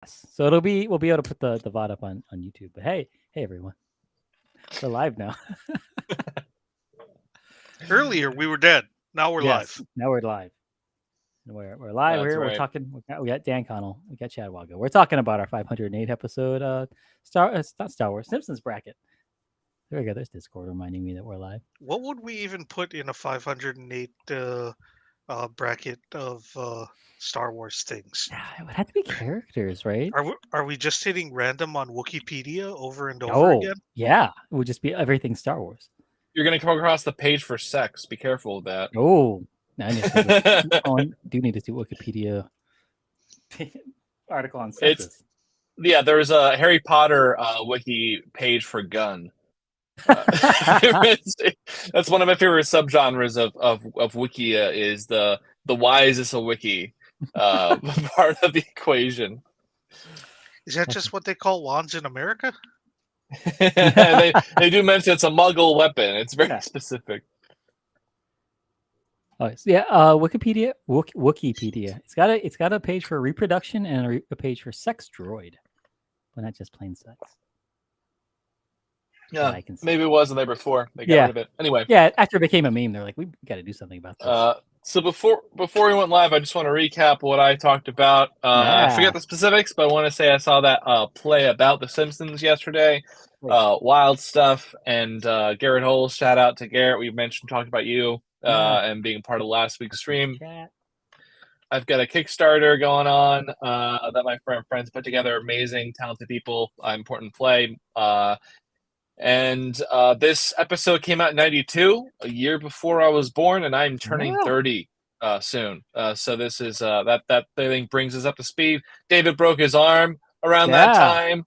So we'll be able to put the VOD up on YouTube. But hey everyone, we're live now. Earlier we were dead. Now we're Yes, live. now we're live. We're live That's here. We're right. talking. We got Dan Connell. We got Chad Wago. We're talking about our 508 episode. Not Star Wars Simpsons bracket. There we go. There's Discord reminding me that we're live. What would we even put in a 508 bracket of Star Wars things? It would have to be characters, right? Are we just hitting random on Wikipedia over and over Oh, again? yeah. It would just be everything Star Wars. You're gonna come across the page for sex. Be careful with that. Oh, I do need to do Wikipedia article on sexes. There's a Harry Potter wiki page for gun. That's one of my favorite subgenres of Wikia is the why is this a wiki part of the equation. Is that just what they call wands in America? they do mention it's a Muggle weapon. It's very specific. Oh yeah, Wikipedia. It's got a page for reproduction and a page for sex droid, but not just plain sex. Yeah, maybe it wasn't there before. They got rid of it. Anyway. Yeah, after it became a meme, they're like, we got to do something about this. So before we went live, I just want to recap what I talked about. I forget the specifics, but I want to say I saw that play about The Simpsons yesterday. Wild stuff. And Garrett Holes, shout out to Garrett. We talked about you and being part of last week's stream. I've got a Kickstarter going on that my friends put together. Amazing, talented people. Important play. And this episode came out in 92, a year before I was born, and I'm turning 30 soon. So this is that thing brings us up to speed. David broke his arm around that time.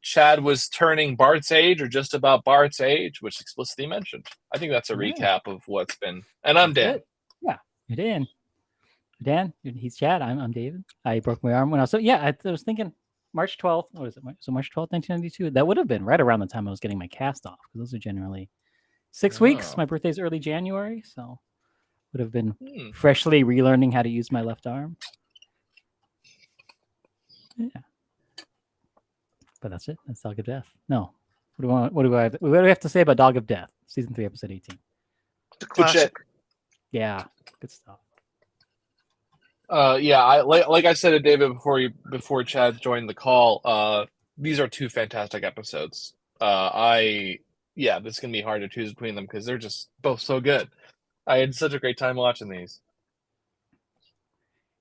Chad was turning Bart's age, or just about Bart's age, which explicitly mentioned. I think that's a recap of what's been. And I'm Dan. Yeah, you're Dan. Dan, he's Chad. I'm David. I broke my arm when I was I was thinking. March 12th, what is it? So March 12th, 1992. That would have been right around the time I was getting my cast off, because those are generally 6 weeks. My birthday's early January, so would have been freshly relearning how to use my left arm. Yeah, but that's it. That's Dog of Death. No, what do we have to say about Dog of Death? Season 3, episode 18. The classic. Yeah, good stuff. I like I said to David before Chad joined the call. These are two fantastic episodes. This is gonna be hard to choose between them because they're just both so good. I had such a great time watching these.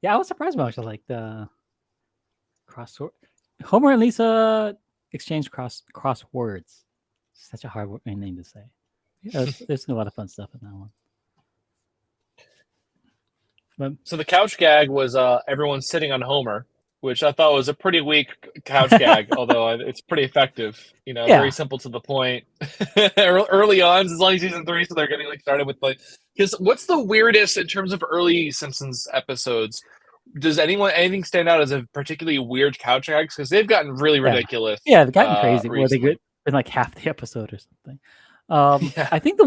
Yeah, I was surprised about like the crossword. Homer and Lisa exchange crosswords. Such a hard name to say. Yeah, there's a lot of fun stuff in that one. So the couch gag was everyone sitting on Homer, which I thought was a pretty weak couch gag, although it's pretty effective. Very simple to the point. Early on, as long as season 3, so they're getting started with because what's the weirdest in terms of early Simpsons episodes? Does anything stand out as a particularly weird couch gags? Because they've gotten really ridiculous. Yeah, they've gotten crazy. Where they get in like half the episode or something. I think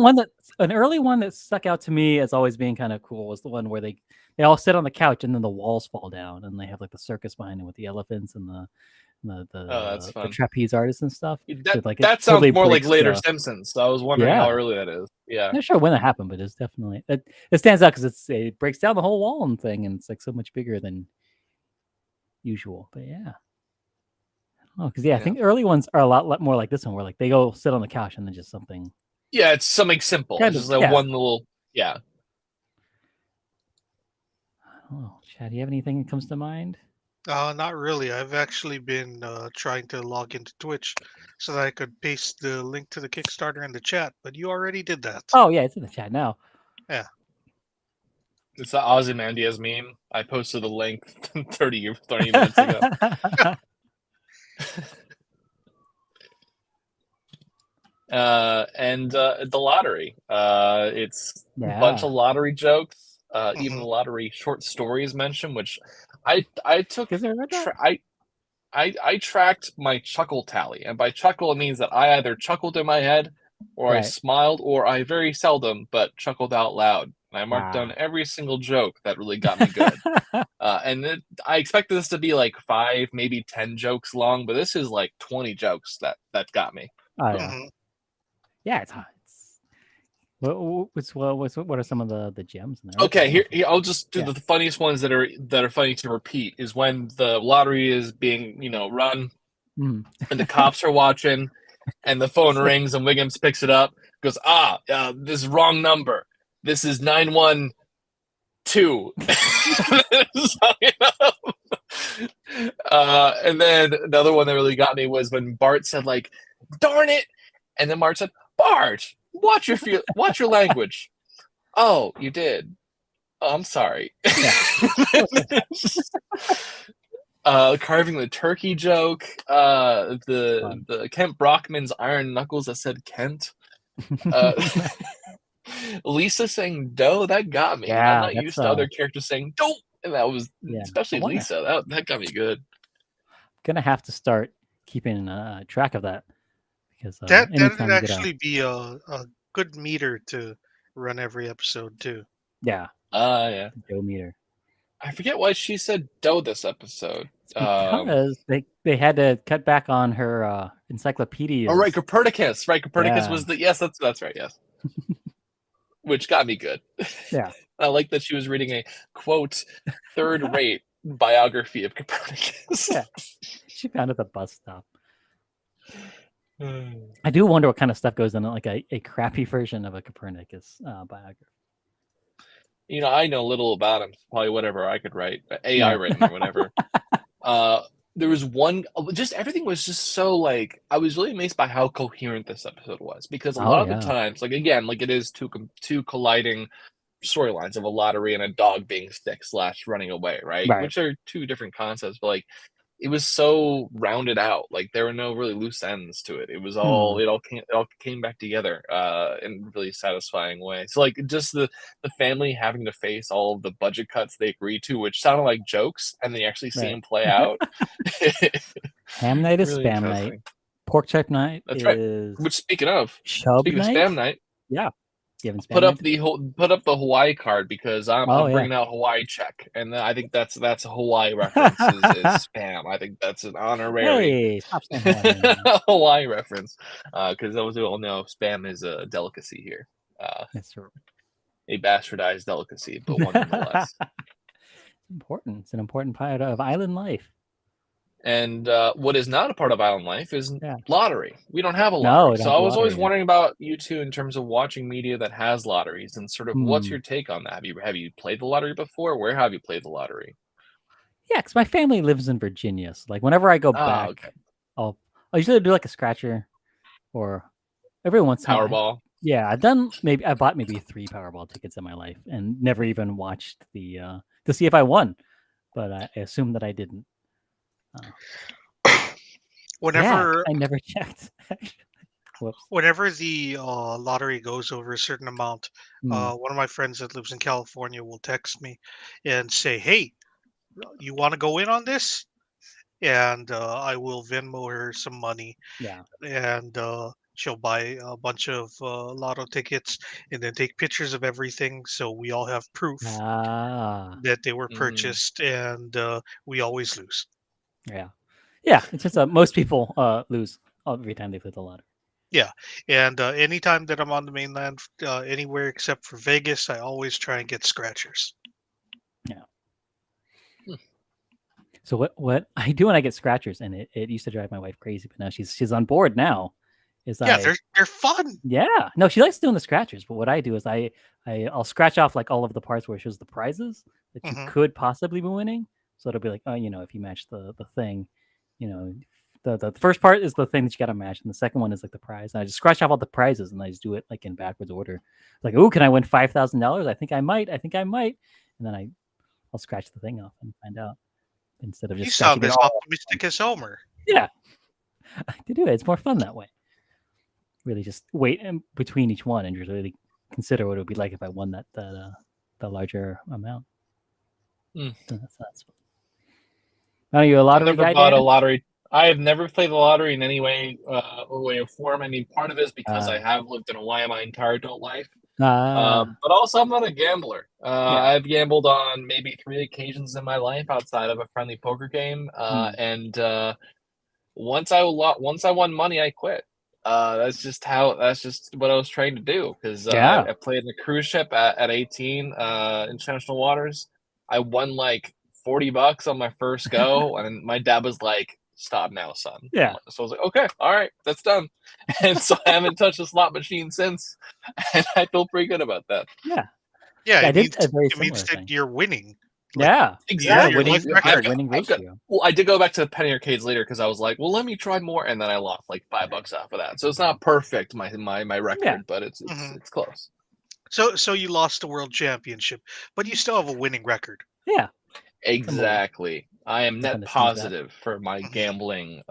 an early one that stuck out to me as always being kind of cool was the one where they all sit on the couch and then the walls fall down and they have like the circus behind them with the elephants and the trapeze artists and stuff. That sounds more like later Simpsons. So I was wondering how early that is. Yeah, I'm not sure when that happened, but it's definitely it stands out because it breaks down the whole wall and thing, and it's like so much bigger than usual. But I think early ones are a lot more like this one, where like they go sit on the couch and then just something. Yeah, it's something simple. It's just like one little. Oh, Chad, do you have anything that comes to mind? Not really. I've actually been trying to log into Twitch so that I could paste the link to the Kickstarter in the chat, but you already did that. Oh, yeah, it's in the chat now. Yeah. It's the Ozymandias meme. I posted the link 30 minutes ago. And the lottery. It's a bunch of lottery jokes. Even the lottery short stories mentioned, which I took. I tracked my chuckle tally, and by chuckle it means that I either chuckled in my head, or I smiled, or I very seldom but chuckled out loud. And I marked down Wow. every single joke that really got me good. I expected this to be like 5, maybe 10 jokes long, but this is like 20 jokes that got me. Oh yeah, Mhm. yeah. It's hot. What are some of the gems in there? Okay, Okay, here I'll just do Yeah. the funniest ones that are funny to repeat. Is when the lottery is being run, Mhm. and the cops are watching, and the phone rings, and Wiggums picks it up, goes, this is wrong number. This is 912. And then another one that really got me was when Bart said, like, darn it, and then Bart said, Bart, watch your language. Oh, you did. Oh, I'm sorry. Carving the turkey joke. The Kent Brockman's iron knuckles that said Kent. Lisa saying "dough" that got me. Yeah, I'm not used to other characters saying "dough," and that was especially Lisa. That got me good. Gonna have to start keeping track of that because That'd anytime you get actually be a good meter to run every episode too. yeah, Yeah. Joe meter. I forget why she said "dough" this episode. Because they had to cut back on her encyclopedias. Oh right, Copernicus. Right, Copernicus Yeah. was that's right. Yes, which got me good. Yeah. I like that she was reading a quote third-rate biography of Copernicus. Yeah. She found it at the bus stop. I do wonder what kind of stuff goes in like a crappy version of a Copernicus biography. I know little about him. Probably whatever I could write, AI written or whatever. There was one, just everything was just so like, I was really amazed by how coherent this episode was, because a lot of the times, like again, like it is two colliding storylines of a lottery and a dog being sick / running away, right? Which are two different concepts, but like it was so rounded out. Like there were no really loose ends to it. It was all it all came back together in a really satisfying way. So like just the family having to face all of the budget cuts they agreed to, which sounded like jokes, and then you actually see them play out. Ham night is Really spam night. Pork chop night That's is right. Which speaking of night? spam night, yeah. You haven't put up the Hawaii card, because I'm bringing out Hawaii check, and I think that's a Hawaii reference is spam. I think that's an honorary stop saying Hawaii reference, because those who all know spam is a delicacy here. That's true. A bastardized delicacy, but one nonetheless. Important. It's an important part of island life. And what is not a part of island life is lottery. We don't have a lottery. No, so I was always wondering about you two in terms of watching media that has lotteries, and sort of what's your take on that? Have you played the lottery before? Where have you played the lottery? Yeah, because my family lives in Virginia. So like whenever I go back, I'll usually do like a scratcher, or every once in a while. Powerball. Yeah, I bought maybe 3 Powerball tickets in my life and never even watched the to see if I won, but I assume that I didn't. Whenever I never checked. Whoops. Whenever the lottery goes over a certain amount, one of my friends that lives in California will text me and say, "Hey, you want to go in on this?" And I will Venmo her some money. Yeah. And she'll buy a bunch of lotto tickets and then take pictures of everything, so we all have proof that they were purchased, and we always lose. Yeah, it's just most people lose every time they play the lottery. Yeah, and anytime that I'm on the mainland, anywhere except for Vegas, I always try and get scratchers. Yeah. So what I do when I get scratchers, and it used to drive my wife crazy, but now she's on board now. They're fun. Yeah, no, she likes doing the scratchers, but what I do is I'll scratch off like all of the parts where it shows the prizes that you could possibly be winning. So it'll be like, oh, if you match the thing, the first part is the thing that you got to match, and the second one is like the prize. And I just scratch off all the prizes, and I just do it like in backwards order. Like, oh, can I win $5,000? I think I might, and then I'll scratch the thing off and find out instead of just. You sound as optimistic as Homer. Yeah, I can do it. It's more fun that way. Really, just wait in between each one and just really consider what it would be like if I won that the larger amount. That's fun. Are you a lottery guy? I never bought a lottery. I have never played the lottery in any way or form. I mean, part of it is because I have lived in Hawaii my entire adult life. But also, I'm not a gambler. I've gambled on maybe 3 occasions in my life outside of a friendly poker game, and once I won money, I quit. That's just what I was trying to do, because I played in a cruise ship at 18 international waters. I won like $40 on my first go, and my dad was like, "Stop now, son." Yeah. So I was like, "Okay, all right, that's done." And so I haven't touched a slot machine since, and I feel pretty good about that. Yeah. Yeah, I did a very it means similar that thing. you're winning. Exactly. Your life record. Winning ratio. Well, I did go back to the penny arcades later because I was like, well, let me try more, and then I lost like $5 off of that. So it's not perfect, my record, but it's close. So you lost the world championship, but you still have a winning record. Yeah. Exactly. I am net positive for my gambling.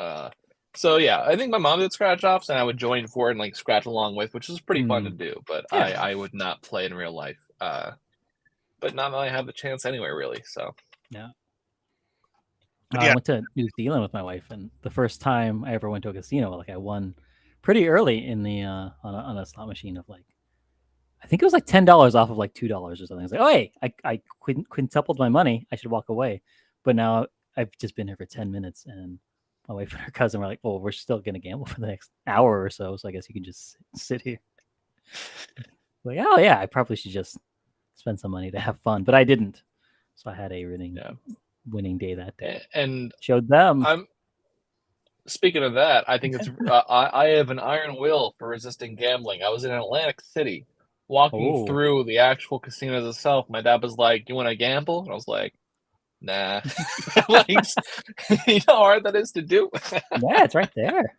So yeah, I think my mom did scratch offs, and I would join for it and like scratch along with, which was pretty fun to do. But I would not play in real life. But not that I have the chance anywhere, really. So yeah. I went to New Zealand with my wife, and the first time I ever went to a casino, like I won pretty early in the on a slot machine of like, I think it was like $10 off of like $2 or something. I was like, oh hey, I quintupled my money. I should walk away. But now I've just been here for 10 minutes, and my wife and her cousin were like, well, we're still gonna gamble for the next hour or so. So I guess you can just sit here. Like, oh yeah, I probably should just spend some money to have fun, but I didn't. So I had a winning day that day, and showed them. Speaking of that, I think it's I have an iron will for resisting gambling. I was in Atlantic City, walking through the actual casinos itself. My dad was like, "You want to gamble?" And I was like, "Nah." Like, you know how hard that is to do. Yeah, it's right there.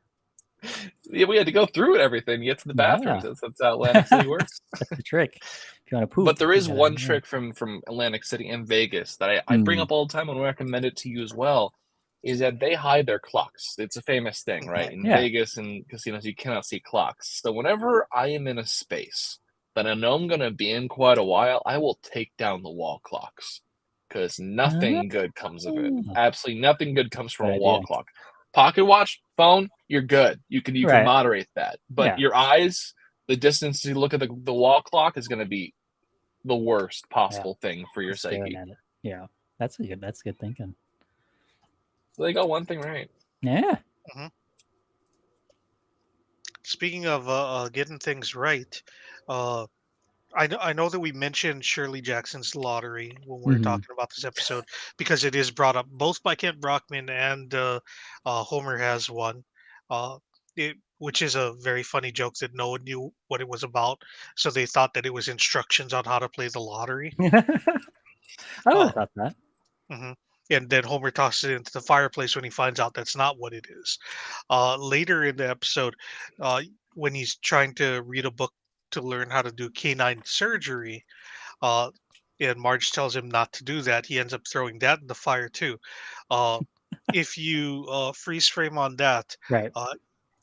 Yeah, we had to go through it, everything to get to the bathrooms. That's how Atlantic City works. That's the trick. If you want to poop. But there is one trick from Atlantic City and Vegas that I bring up all the time and recommend it to you as well, is that they hide their clocks. It's a famous thing, right? In Vegas and casinos, you cannot see clocks. So whenever I am in a space that I know I'm going to be in quite a while, I will take down the wall clocks, because nothing good comes of it. Absolutely nothing good comes from a wall clock. Pocket watch, phone, you're good. You can moderate that. But your eyes, the distance you look at the wall clock is going to be the worst possible thing for your psyche. Yeah, that's good thinking. So they got one thing right. Yeah. Mm-hmm. Speaking of getting things right, I know that we mentioned Shirley Jackson's Lottery when we were talking about this episode, because it is brought up both by Kent Brockman and Homer has one, which is a very funny joke that no one knew what it was about, so they thought that it was instructions on how to play the lottery. I would have thought that. Mm-hmm. And then Homer tosses it into the fireplace when he finds out that's not what it is. Later in the episode, when he's trying to read a book to learn how to do canine surgery, and Marge tells him not to do that, he ends up throwing that in the fire too. If you freeze frame on that,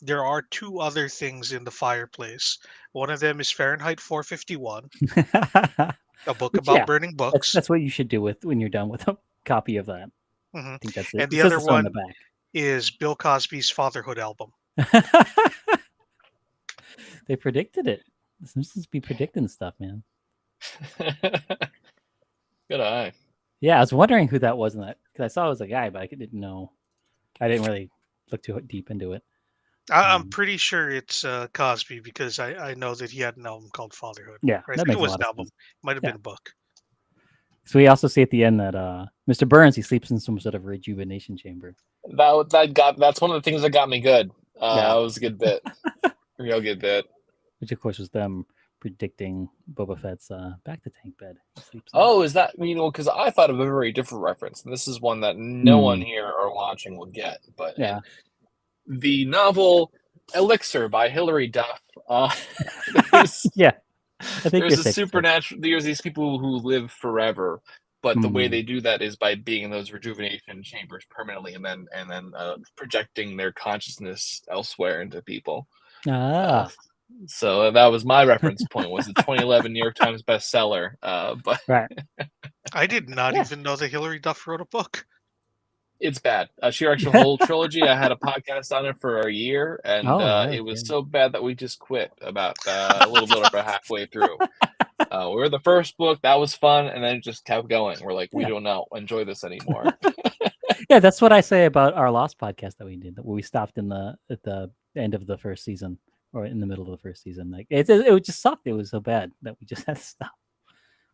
there are 2 other things in the fireplace. One of them is Fahrenheit 451, a book about burning books. That's what you should do when you're done with a copy of that. I think that's it. And the other one is Bill Cosby's Fatherhood album. They predicted it. The Simpsons be predicting stuff, man. Good eye. Yeah, I was wondering who that was in that, because I saw it was a guy, but I didn't know. I didn't really look too deep into it. I'm pretty sure it's Cosby, because I know that he had an album called Fatherhood. Yeah, I think it was an album. It might have been a book. So we also see at the end that Mr. Burns, he sleeps in some sort of rejuvenation chamber. That's one of the things that got me good. That was a good bit. Real good bit. Which of course was them predicting Boba Fett's back to tank bed. Oh, is that, because I thought of a very different reference, and this is one that no one here or watching will get. But the novel Elixir by Hilary Duff. I think there's a supernatural. There's these people who live forever, but the way they do that is by being in those rejuvenation chambers permanently, and then projecting their consciousness elsewhere into people. So that was my reference point. Was the 2011 New York Times bestseller? But I did not even know that Hilary Duff wrote a book. It's bad. She directs the whole trilogy. I had a podcast on it for a year, and it was so bad that we just quit about a little bit over halfway through. We were the first book. That was fun, and then it just kept going. We're like, we don't enjoy this anymore. Yeah, that's what I say about our Lost podcast that we did. That we stopped at the end of the first season, or in the middle of the first season. Like it just sucked. It was so bad that we just had to stop.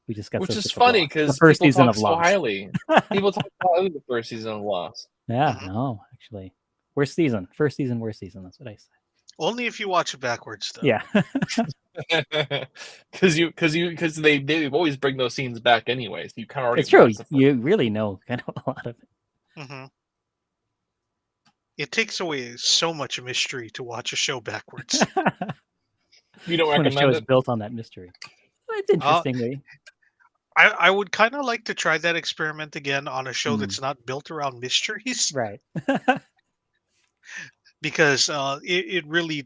We just got which so is sick funny of because the first people season talk of so Lost. highly. People talk highly the first season of Lost. Yeah, no, actually, worst season, first season, worst season. That's what I say. Only if you watch it backwards, though. Yeah, because they always bring those scenes back anyways. You kind of already it's true. watched the first. You really know kind of a lot of it. Mm-hmm. It takes away so much mystery to watch a show backwards. You don't When a show recommend is it? built on that mystery. It's interesting. I would kind of like to try that experiment again on a show that's not built around mysteries, Right. because it really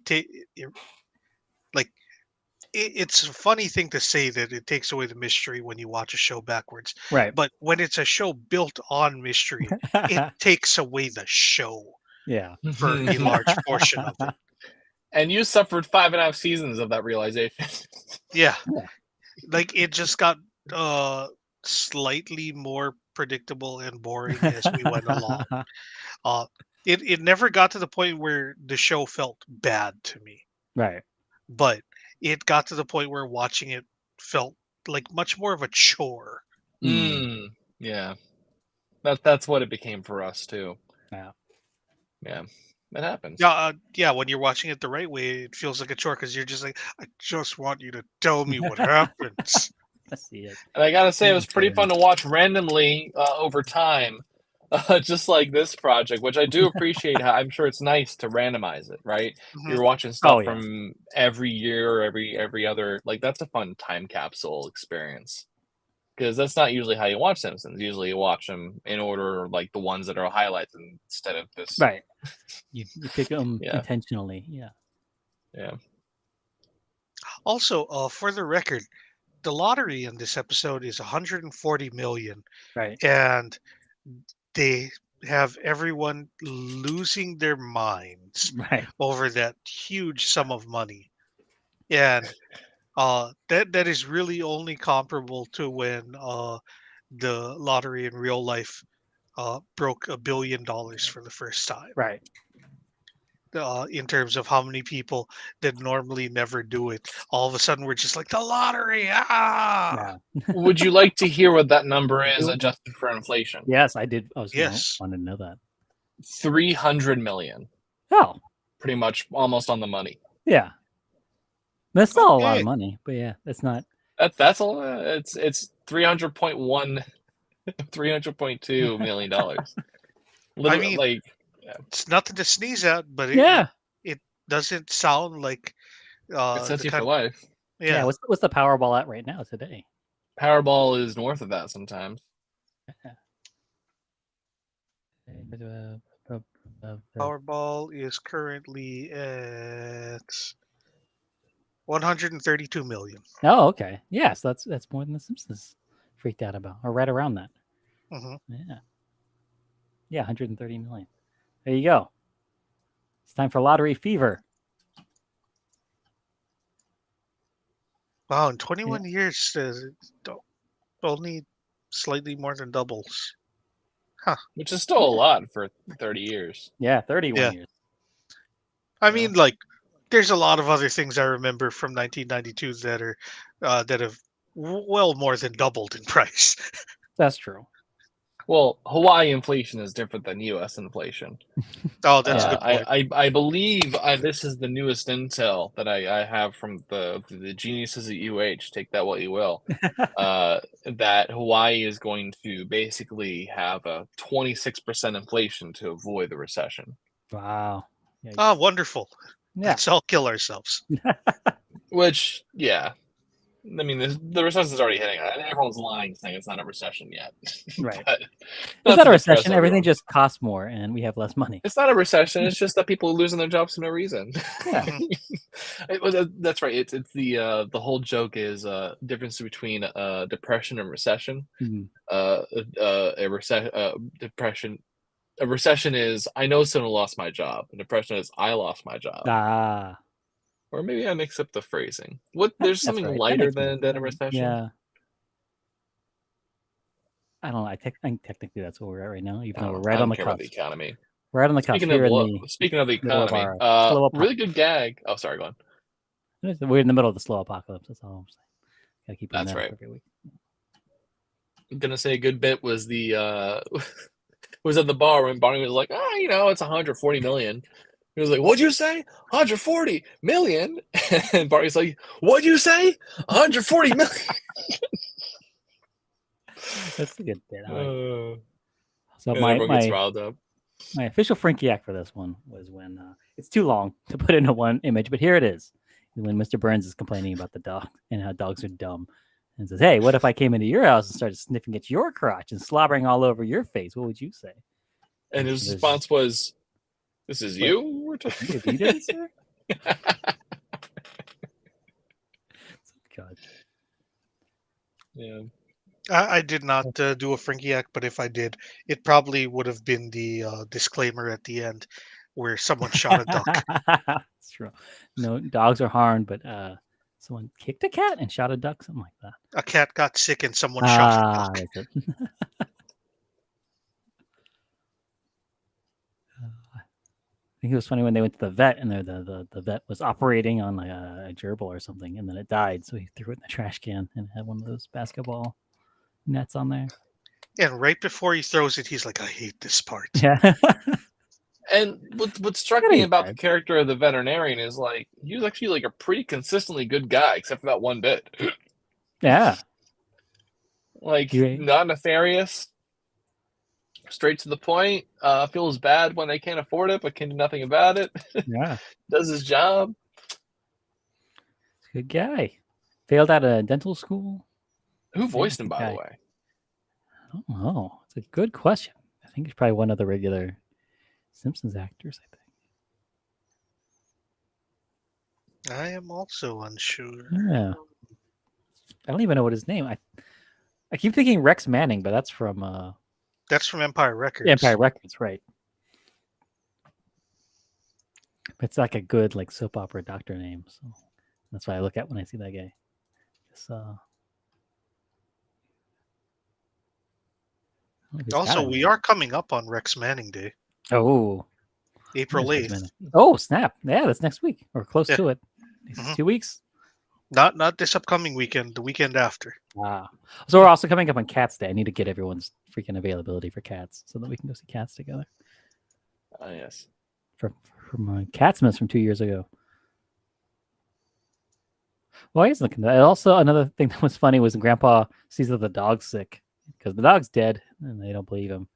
it's a funny thing to say that it takes away the mystery when you watch a show backwards. Right. But when it's a show built on mystery, it takes away the show Yeah. for a large portion of it. And you suffered 5.5 seasons of that realization. Yeah. Like it just got slightly more predictable and boring as we went along. It never got to the point where the show felt bad to me. Right. But it got to the point where watching it felt like much more of a chore. Yeah. That's what it became for us too. Yeah. Yeah. It happens. Yeah, when you're watching it the right way, it feels like a chore because you're just like, I just want you to tell me what happens. I see it. And I gotta say, it was pretty fun to watch randomly over time, just like this project, which I do appreciate. How I'm sure it's nice to randomize it, right? Mhm. You're watching stuff from every year or every other. Like that's a fun time capsule experience. Because that's not usually how you watch Simpsons. Usually you watch them in order, like the ones that are highlights instead of this. Right. You pick them intentionally. Yeah. Yeah. Also, for the record, the lottery in this episode is 140 million. Right. And they have everyone losing their minds over that huge sum of money. And that is really only comparable to when the lottery in real life broke $1 billion for the first time. Right. In terms of how many people that normally never do it, all of a sudden we're just like the lottery. Yeah. Would you like to hear what that number is adjusted for inflation? Yes, I did. I wanted to know that. 300 million. Oh, pretty much almost on the money. Yeah. That's still a lot of money, but yeah, that's not. That's a lot. It's 300.1, $300.2 million. I mean, like it's nothing to sneeze at, but it doesn't sound like it sets you for life. Yeah. What's the Powerball at right now today? Powerball is north of that sometimes. Powerball is currently at 132 million. Oh, okay. Yes, that's more than the Simpsons freaked out about, or right around that. Yeah, 130 million. There you go. It's time for lottery fever. Wow, in 21 years, only slightly more than doubles. Huh. Which is still a lot for 30 years. Yeah, 31 years. I mean, like, there's a lot of other things I remember from 1992 that are that have well more than doubled in price. That's true. Well, Hawaii inflation is different than U.S. inflation. Oh, that's a good point. I believe this is the newest intel that I have from the geniuses at UH. Take that what you will. That Hawaii is going to basically have a 26% inflation to avoid the recession. Wow. Yikes. Oh, wonderful. Yeah. Let's all kill ourselves. Which, yeah. I mean, the recession's already hitting. Everyone's lying, saying it's not a recession yet. Right. It's not a recession. Everything just costs more, and we have less money. It's not a recession. It's just that people are losing their jobs for no reason. Yeah. That's right. It's the whole joke is difference between depression and recession. Mm-hmm. Depression a recession is I know someone lost my job. A depression is I lost my job. Ah. Or maybe I mix up the phrasing. There's something right. lighter than a recession. Yeah. I don't know. I think technically that's where we're at right now, even though we're right on the care about cusp. the economy. Right on the cusp. Speaking of the economy, really good gag. Oh, sorry, go on. We're in the middle of the slow apocalypse. That's all I'm saying. Gotta keep That's that right. every week. I'm gonna say a good bit was the was at the bar when Barney was like, it's 140 million. He was like, "What'd you say? 140 million?" And Barney's like, "What'd you say? 140 million?" That's a good bit. So everyone gets riled up. My official Frankie act for this one was when it's too long to put into one image, but here it is. When Mr. Burns is complaining about the dog and how dogs are dumb, and says, "Hey, what if I came into your house and started sniffing at your crotch and slobbering all over your face? What would you say?" And his response was, "This is you? We're talking you did it, sir?" God. Yeah. I did not do a Frankie act, but if I did, it probably would have been the disclaimer at the end where someone shot a duck. That's true. No, dogs are harmed, but someone kicked a cat and shot a duck, something like that. A cat got sick and someone shot a duck. That's it. I think it was funny when they went to the vet and the vet was operating on like a gerbil or something, and then it died, so he threw it in the trash can and had one of those basketball nets on there. And right before he throws it, he's like, "I hate this part." Yeah. And what struck me about the character of the veterinarian is like he was actually like a pretty consistently good guy, except for that one bit. Yeah. Like not nefarious, straight to the point. Feels bad when they can't afford it, but can do nothing about it. Yeah. Does his job. Good guy. Failed out of dental school. Who voiced him, by the way? I don't know. It's a good question. I think it's probably one of the regular Simpsons actors, I think. I am also unsure. Yeah. I don't even know what his name. I keep thinking Rex Manning, but that's from Empire Records. Empire Records, right. It's like a good like soap opera doctor name, so that's what I look at when I see that guy. Also, we are coming up on Rex Manning Day. Oh. April 8th. Oh, snap. Yeah, that's next week or close to it. 2 weeks. Not this upcoming weekend, the weekend after. Wow. So we're also coming up on Cats Day. I need to get everyone's freaking availability for Cats so that we can go see Cats together. Oh, yes. From Catsmas from 2 years ago. Well, I was looking at that. Also, another thing that was funny was Grandpa sees that the dog's sick because the dog's dead and they don't believe him.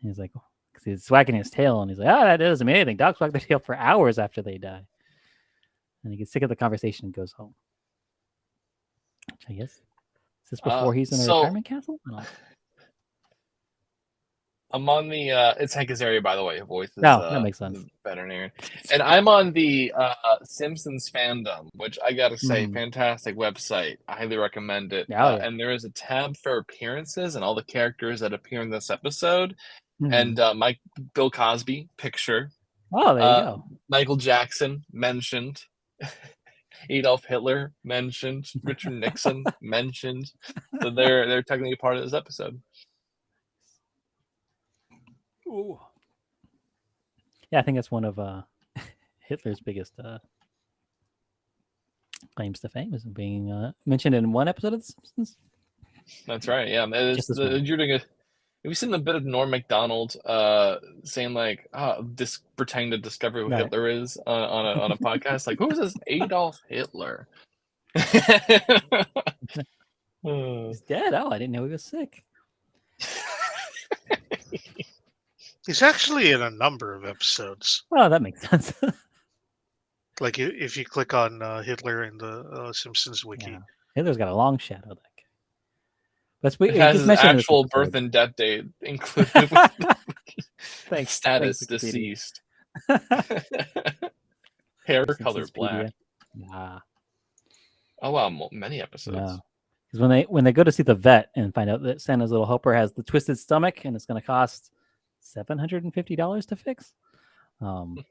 And he's like, because he's wagging his tail and he's like, that doesn't mean anything. Dogs wag their tail for hours after they die. And he gets sick of the conversation and goes home. Which I guess is this before he's in a retirement castle? I'm on the it's Hank Azaria, by the way, who voices that makes sense. The veterinarian. And I'm on the Simpsons fandom, which I gotta say, fantastic website. I highly recommend it. And there is a tab for appearances and all the characters that appear in this episode. And Bill Cosby picture. Oh, there you go. Michael Jackson mentioned. Adolf Hitler mentioned. Richard Nixon mentioned. So they're technically part of this episode. Ooh. Yeah, I think that's one of Hitler's biggest claims to fame is being mentioned in one episode of The Simpsons. That's right. Yeah, you're doing have you seen a bit of Norm Macdonald saying like, pretending to discover who Hitler is on a podcast? Like, who is this Adolf Hitler? He's dead. Oh, I didn't know he was sick. He's actually in a number of episodes. Oh, that makes sense. Like if you click on Hitler in the Simpsons wiki. Yeah. Hitler's got a long shadow. That guy. It has his actual birth and death date included. With status deceased. Hair color black. Nah. Oh wow, many episodes. Yeah. Because when they go to see the vet and find out that Santa's little helper has the twisted stomach and it's going to cost $750 to fix. And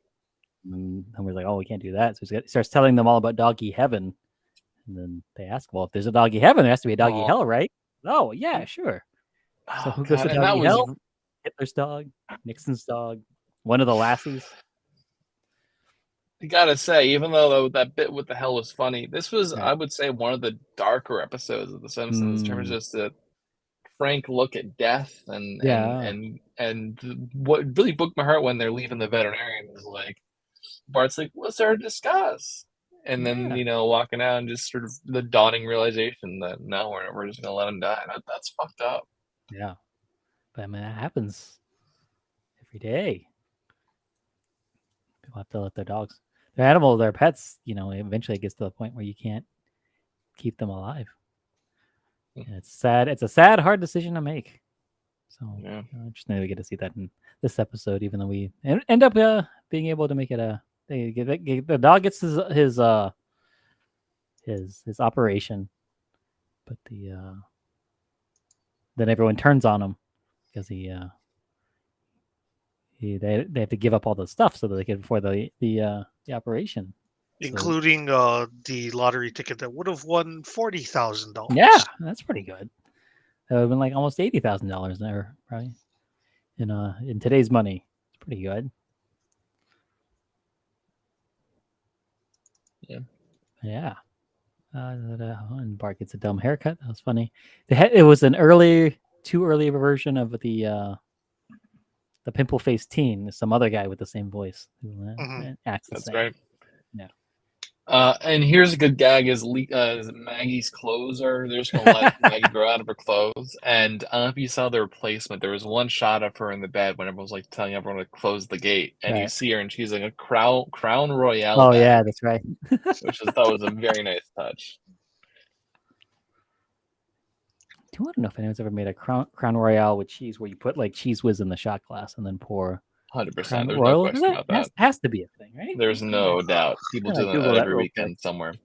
we're like, oh, we can't do that. So he starts telling them all about doggy heaven. And then they ask, well, if there's a doggy heaven, there has to be a doggy hell, right? Oh, yeah, sure. So who goes to doggy hell? Hitler's dog, Nixon's dog, one of the lassies. I gotta say, even though that bit with the hell was funny, this was, I would say, one of the darker episodes of The Simpsons in terms of just a frank look at death and what really broke my heart when they're leaving the veterinarian was like, Bart's like, what's there to discuss? And then, walking out and just sort of the dawning realization that no, we're just gonna let him die. That's fucked up. Yeah. But I mean, that happens every day. People have to let their dogs, their animals, their pets, eventually it gets to the point where you can't keep them alive. And it's sad. It's a sad, hard decision to make. So interesting we get to see that in this episode, even though we end up being able to make it the dog gets his operation, but then everyone turns on him because they have to give up all the stuff so that they can before the operation, including the lottery ticket that would have won $40,000. Yeah, that's pretty good. That would have been like almost $80,000 there, probably in today's money. It's pretty good. Yeah. And Bart gets a dumb haircut. That was funny. It was too early of a version of the pimple faced teen. Some other guy with the same voice who acts the same. Right. Yeah. And here's a good gag: is Maggie's clothes they're just gonna let Maggie grow out of her clothes. And I don't know if you saw the replacement. There was one shot of her in the bed when everyone was like telling everyone to close the gate, and you see her, and she's like a Crown Royale. Oh yeah, that's right. Which I thought was a very nice touch. I don't know if anyone's ever made a Crown Royale with cheese, where you put like cheese whiz in the shot glass and then pour 100%. There's no question about that. Has to be a thing, right? There's no doubt. People do that every weekend somewhere.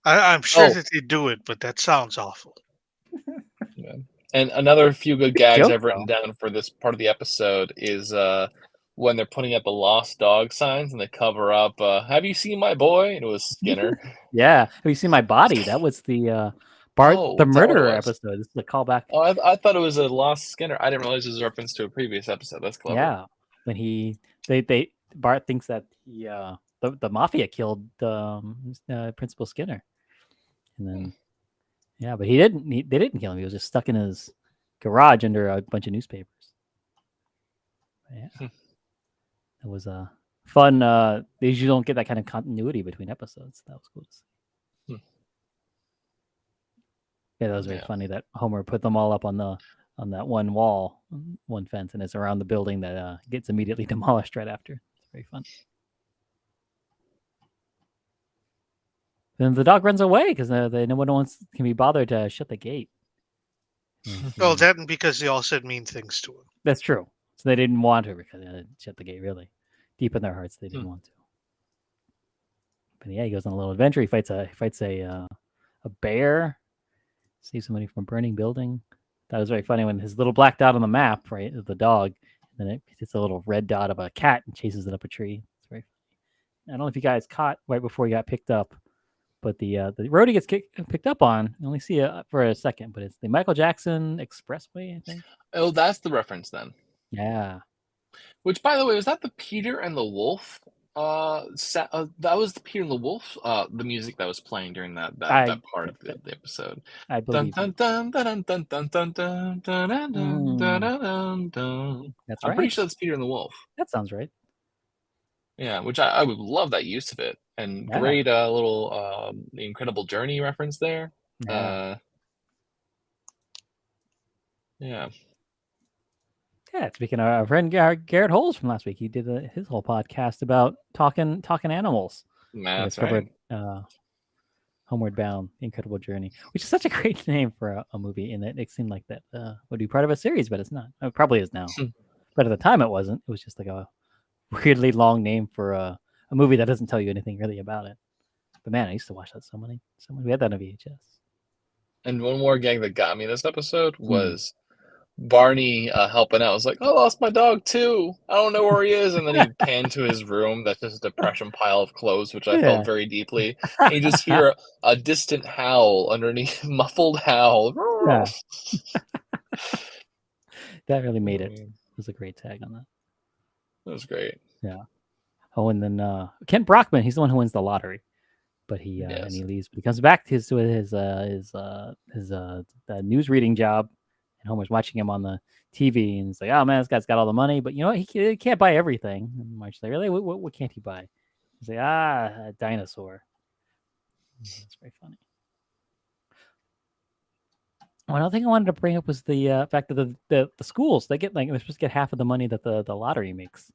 I'm sure that they do it, but that sounds awful. Yeah. And another few good gags I've written down for this part of the episode is when they're putting up the lost dog signs and they cover up, have you seen my boy? And it was Skinner. Yeah. Have you seen my body? That was the Bart the Murderer episode. This is a callback. Oh, I thought it was a lost Skinner. I didn't realize it was a reference to a previous episode. That's clever. Yeah. When Bart thinks that the mafia killed Principal Skinner, and then but they didn't kill him. He was just stuck in his garage under a bunch of newspapers. Yeah, it was fun. They usually don't get that kind of continuity between episodes. That was cool to see. Yeah, that was very funny that Homer put them all up on that one wall, one fence, and it's around the building that gets immediately demolished right after. It's very fun. Then the dog runs away because no one can be bothered to shut the gate. Well, that and because they all said mean things to him. That's true. So they didn't want to because they shut the gate really deep in their hearts. They didn't want to. But yeah, he goes on a little adventure. He fights a bear, saves somebody from a burning building. That was very funny when his little black dot on the map, right, the dog, and then it's a little red dot of a cat and chases it up a tree. It's very funny. I don't know if you guys caught right before he got picked up, but the road he gets picked up on, you only see it for a second, but it's the Michael Jackson Expressway, I think. Oh, that's the reference then. Yeah. Which, by the way, was that the Peter and the Wolf? That was the Peter and the Wolf. The music that was playing during that part of the episode. I believe. That's right. I'm pretty sure that's Peter and the Wolf. That sounds right. Yeah, which I would love that use of it, and great little the Incredible Journey reference there. Yeah. Yeah, speaking of our friend Garrett Holes from last week, he did his whole podcast about talking animals. That's right. Homeward Bound, The Incredible Journey, which is such a great name for a movie, in that it seemed like that would be part of a series, but it's not. It probably is now. But at the time it wasn't. It was just like a weirdly long name for a movie that doesn't tell you anything really about it. But man, I used to watch that so many. We had that on VHS. And one more gag that got me this episode was Barney helping out. I was like, "I lost my dog too. I don't know where he is." And then he panned to his room. That's just a depression pile of clothes, which I felt very deeply. And you just hear a distant howl underneath, muffled howl. Yeah. That really made it. It was a great tag on that. That was great. Yeah. Oh, and then Kent Brockman, he's the one who wins the lottery, but he and he leaves. But he comes back to his news reading job, and Homer's watching him on the TV, and he's like, "Oh man, this guy's got all the money, but you know what? He can't buy everything." And Marge's like, "Really? What can't he buy?" He's like, "A dinosaur." That's very funny. Another thing I wanted to bring up was the fact that the schools, they're supposed to get half of the money that the lottery makes.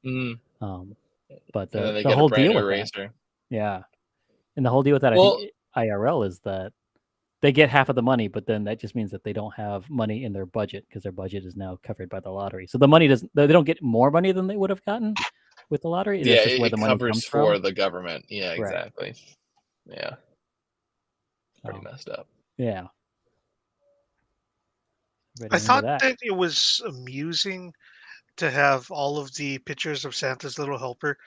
But the whole deal with that, and the whole deal with that, I think IRL is that they get half of the money, but then that just means that they don't have money in their budget because their budget is now covered by the lottery. So the money they don't get more money than they would have gotten with the lottery. Yeah, just where the money covers comes for from. the government. Yeah, exactly. Right. Yeah, pretty messed up. Yeah. I thought that it was amusing to have all of the pictures of Santa's Little Helper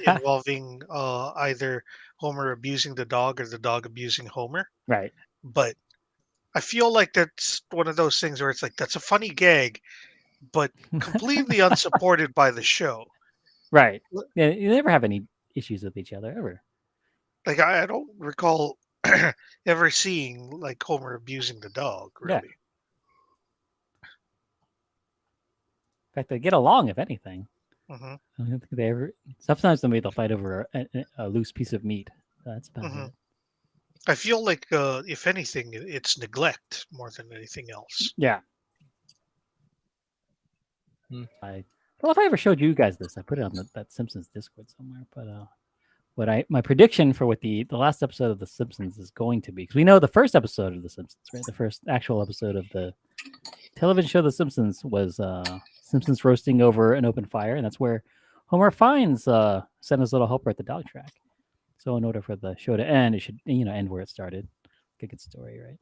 involving either Homer abusing the dog or the dog abusing Homer. Right. But I feel like that's one of those things where it's like, that's a funny gag, but completely unsupported by the show. Right. Yeah, you never have any issues with each other, ever. Like, I don't recall ever seeing, like, Homer abusing the dog, really. Yeah. In fact, they get along, if anything. Mm-hmm. I don't think they ever. Sometimes they'll fight over a loose piece of meat. That's about it. I feel like, if anything, it's neglect more than anything else. Yeah. I don't know if I ever showed you guys this. I put it on that Simpsons Discord somewhere. But my prediction for what the last episode of The Simpsons is going to be, because we know the first episode of The Simpsons, right? The first actual episode of the television show The Simpsons was Simpsons roasting over an open fire, and that's where Homer finds Santa's Little Helper at the dog track. So in order for the show to end, it should end where it started. Like a good story, right?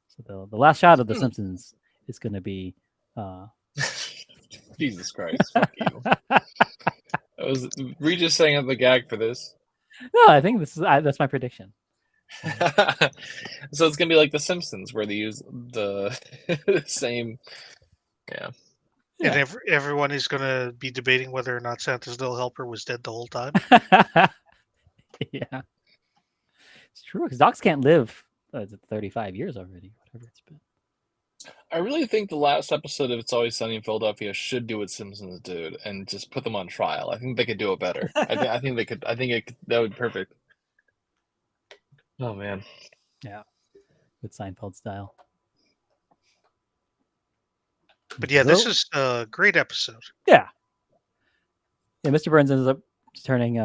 So the last shot of The Simpsons is going to be. Jesus Christ! Fuck you. Was Regis saying up the gag for this? No, I think that's my prediction. So it's gonna be like The Simpsons, where they use the same. Yeah. And everyone is going to be debating whether or not Santa's Little Helper was dead the whole time. Yeah, it's true, because dogs can't live 35 years already, whatever it's been. I really think the last episode of It's Always Sunny in Philadelphia should do what Simpsons did and just put them on trial. I think they could do it better. I think they could. I think that would be perfect. Oh man. Yeah, with Seinfeld style. But yeah, this is a great episode. Yeah. Yeah, Mr. Burns ends up turning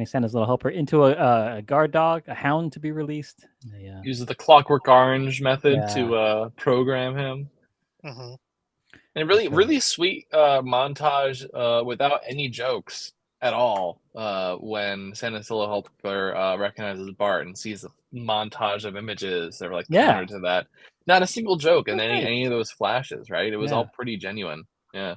Santa's Little Helper into a guard dog, a hound to be released. Uses the Clockwork Orange method to program him. Mm-hmm. And really sweet montage without any jokes at all when Santa's Little Helper recognizes Bart and sees a montage of images that were like counter to that. Not a single joke in any of those flashes, right? It was all pretty genuine. Yeah.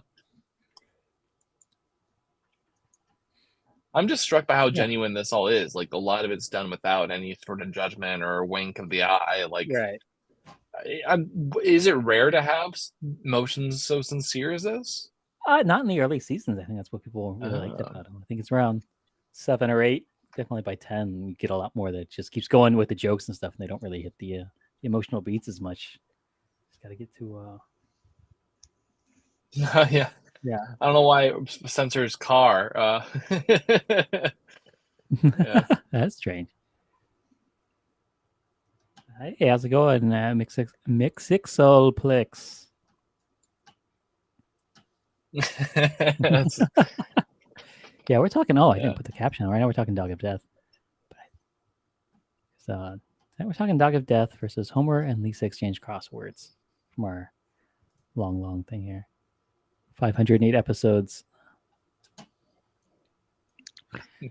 I'm just struck by how genuine this all is. Like, a lot of it's done without any sort of judgment or wink of the eye. Like, is it rare to have motions so sincere as this? Not in the early seasons. I think that's what people really liked about him. I think it's around 7 or 8. Definitely by 10, you get a lot more that just keeps going with the jokes and stuff, and they don't really hit the emotional beats as much. Just got to get to. Yeah. I don't know why it censors car. That's strange. Hey, how's it going, Mixixolplex? Yeah, we're talking. I didn't put the caption on. Right now, we're talking Dog of Death. So we're talking Dog of Death versus Homer and Lisa exchange crosswords from our long thing here. 508 episodes.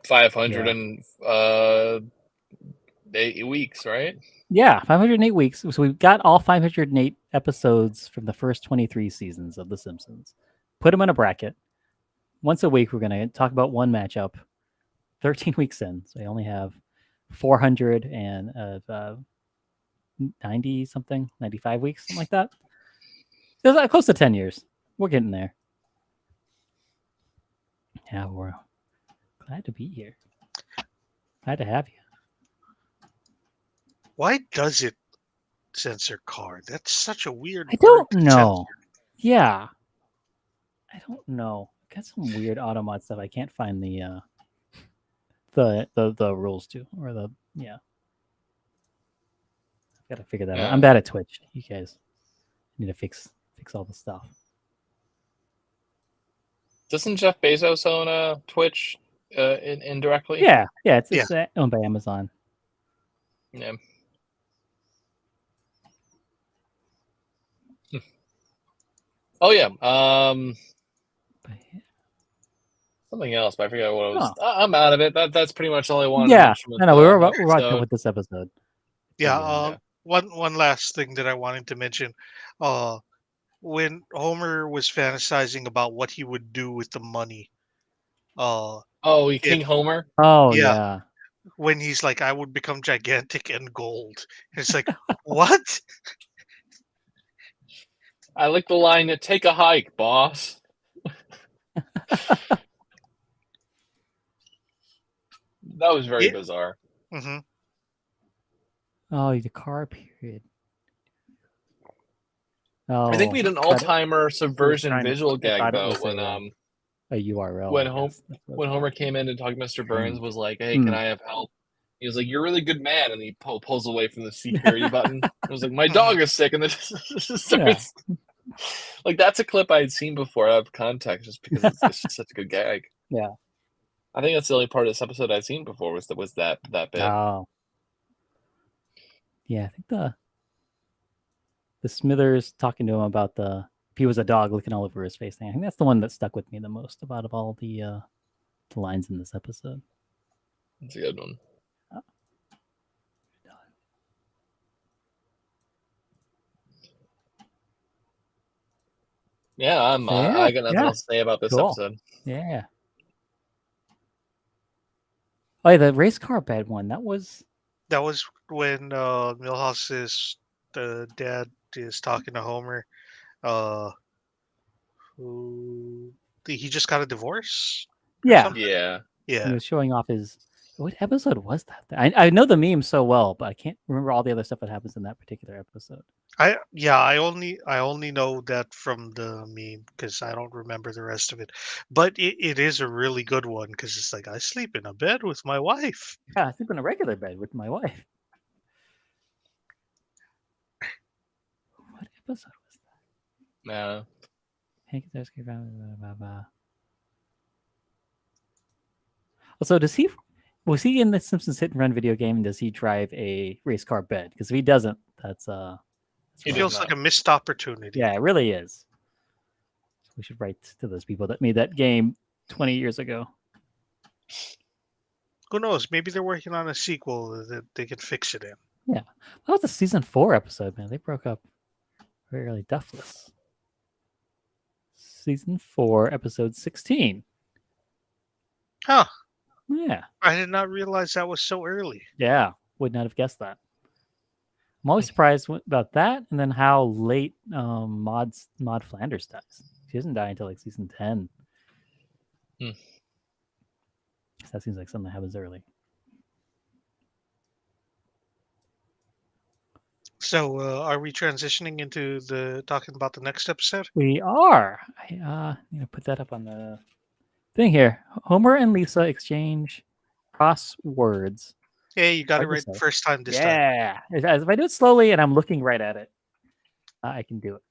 508 weeks, right? Yeah, 508 weeks. So we've got all 508 episodes from the first 23 seasons of The Simpsons. Put them in a bracket. Once a week, we're going to talk about one matchup. 13 weeks in, so I only have 490 something, 95 weeks, something like that. So it's close to 10 years. We're getting there. Yeah, we're glad to be here. Glad to have you. Why does it censor card? That's such a weird. I don't word to know. censor. Yeah, I don't know. Got some weird automod stuff. I can't find the rules to, or the Got to figure that out. I'm bad at Twitch. You guys need to fix all the stuff. Doesn't Jeff Bezos own Twitch indirectly? Yeah, it's owned by Amazon. Yeah. Oh yeah. Something else, but I forget what it was. I'm out of it. That's pretty much all I wanted to mention. No, we're done with this episode. Yeah. One last thing that I wanted to mention. When Homer was fantasizing about what he would do with the money. King Homer? Oh yeah. When he's like, I would become gigantic and gold. And it's like, what? I like the line, take a hike, boss. That was very bizarre. Mm-hmm. Oh, the car period. Oh, I think we had an all-timer subversion visual gag though when a URL. When Homer came in and talked to Mr. Burns was like, "Hey, can I have help?" He was like, "You're a really good man," and he pulls away from the security button. I was like, "My dog is sick," and then just starts. Like that's a clip I had seen before out of context, just because it's just such a good gag. Yeah, I think that's the only part of this episode I'd seen before was that bit. Oh, yeah, I think the Smithers talking to him about if he was a dog looking all over his face thing. I think that's the one that stuck with me the most out of all the lines in this episode. That's a good one. Yeah, I got nothing else to say about this episode. Yeah. Oh, yeah, the race car bed one. That was when Milhouse's dad is talking to Homer. Who he just got a divorce? Yeah. He was showing off his. What episode was that? I know the meme so well, but I can't remember all the other stuff that happens in that particular episode. I only know that from the meme because I don't remember the rest of it. But it is a really good one because it's like I sleep in a bed with my wife. Yeah, I sleep in a regular bed with my wife. What episode was that? No. So was he in the Simpsons Hit and Run video game? And does he drive a race car bed? Because if he doesn't, that's it feels like a missed opportunity. Yeah, it really is. We should write to those people that made that game 20 years ago. Who knows? Maybe they're working on a sequel that they can fix it in. Yeah, that was the season 4 episode, man. They broke up very early. Duffless. Season 4, episode 16. Huh. Yeah. I did not realize that was so early. Yeah, would not have guessed that. I'm always surprised about that, and then how late Maud Flanders dies. She doesn't die until like season 10. That seems like something that happens early. So, are we transitioning into talking about the next episode? We are. I need to put that up on the thing here. Homer and Lisa exchange crosswords. Yeah, you got it right the first time this time. Yeah. If I do it slowly and I'm looking right at it, I can do it.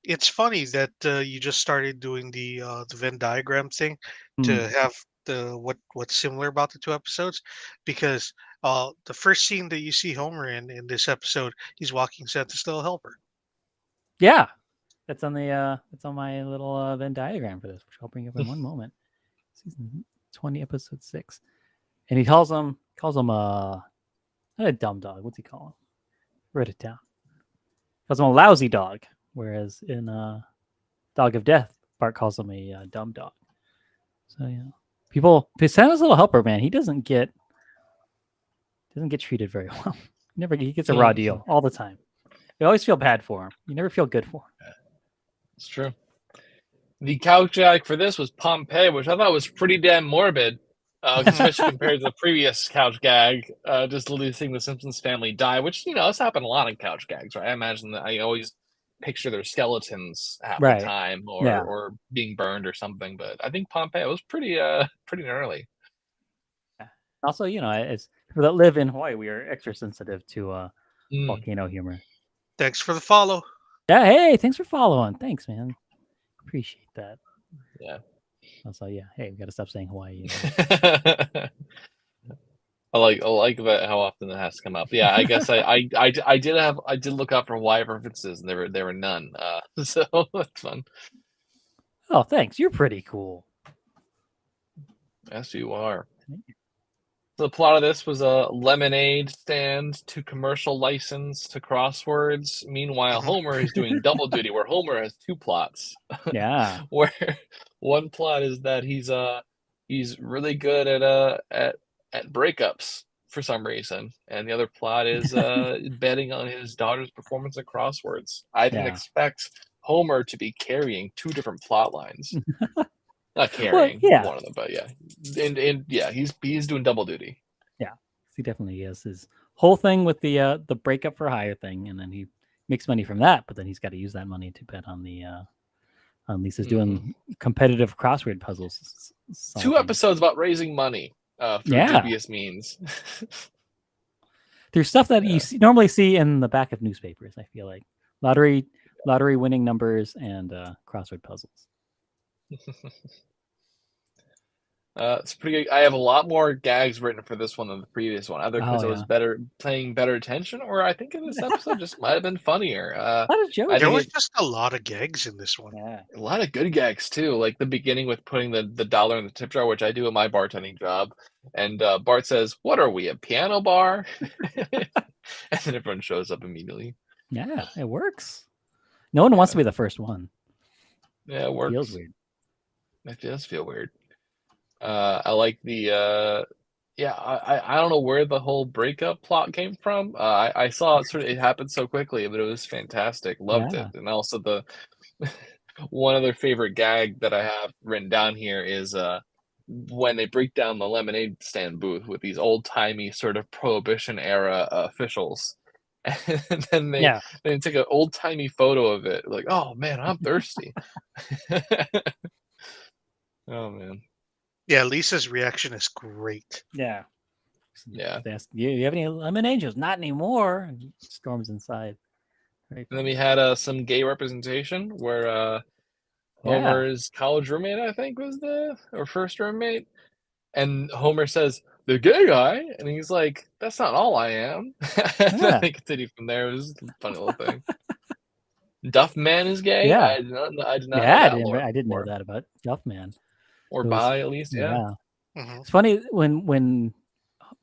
It's funny that you just started doing the Venn diagram thing to have what's similar about the two episodes, because the first scene that you see Homer in this episode, he's walking Santa's Little Helper. Yeah, that's on my little Venn diagram for this, which I'll bring up in one moment. Season 20, episode 6, and he calls him not a dumb dog. What's he call him? wrote it down. Calls him a lousy dog, whereas in Dog of Death, Bart calls him a dumb dog. So yeah, Santa's little helper, man, he doesn't get treated very well. He gets a raw deal all the time. You always feel bad for him. You never feel good for him. It's true. The couch gag for this was Pompeii, which I thought was pretty damn morbid, especially compared to the previous couch gag, just seeing the Simpsons family die, which, it's happened a lot in couch gags, right? I imagine that I always picture their skeletons half the time or being burned or something, but I think Pompeii was pretty gnarly. Also, as people that live in Hawaii, we are extra sensitive to volcano humor. Thanks for the follow. Yeah, hey, thanks for following. Thanks, man. Appreciate that. Yeah. Also, yeah, hey, we got to stop saying Hawaii. I like that how often it has to come up. Yeah, I guess I did look up for Hawaii references, and there were none. So that's fun. Oh, thanks. You're pretty cool. Yes, you are. The plot of this was a lemonade stand to commercial license to crosswords. Meanwhile, Homer is doing double duty, where Homer has two plots. Yeah. Where one plot is that he's really good at breakups for some reason, and the other plot is betting on his daughter's performance at crosswords. I didn't expect Homer to be carrying two different plot lines. Not carrying one of them, but yeah, and yeah, he's doing double duty. Yeah, he definitely is. His whole thing with the breakup for hire thing, and then he makes money from that, but then he's got to use that money to bet on the on Lisa's doing competitive crossword puzzles. 2 episodes about raising money through dubious means. There's stuff that you normally see in the back of newspapers. I feel like lottery winning numbers and crossword puzzles. It's pretty good. I have a lot more gags written for this one than the previous one, either because I was paying better attention, or I think in this episode just might have been funnier. There was just a lot of gags in this one. Yeah. A lot of good gags too, like the beginning with putting the dollar in the tip jar, which I do in my bartending job. And Bart says, "What are we, a piano bar?" And then everyone shows up immediately. Yeah, it works. No one wants to be the first one. Yeah, it works. Feels weird. It does feel weird. I like the I don't know where the whole breakup plot came from. I saw it happened so quickly, but it was fantastic. Loved it. And also the one other favorite gag that I have written down here is when they break down the lemonade stand booth with these old-timey sort of Prohibition era officials. And then they take an old-timey photo of it, like, "Oh man, I'm thirsty." Oh man. Yeah, Lisa's reaction is great. Yeah. Yeah. They ask, you have any lemonade juice? Not anymore. And he storms inside. And then we had some gay representation where Homer's college roommate, I think, was or first roommate. And Homer says, "The gay guy," and he's like, "That's not all I am." And then they continue from there. It was a funny little thing. Duffman is gay. Yeah. I did not know I didn't know that about Duffman. Or bi, at least. Yeah. It's funny when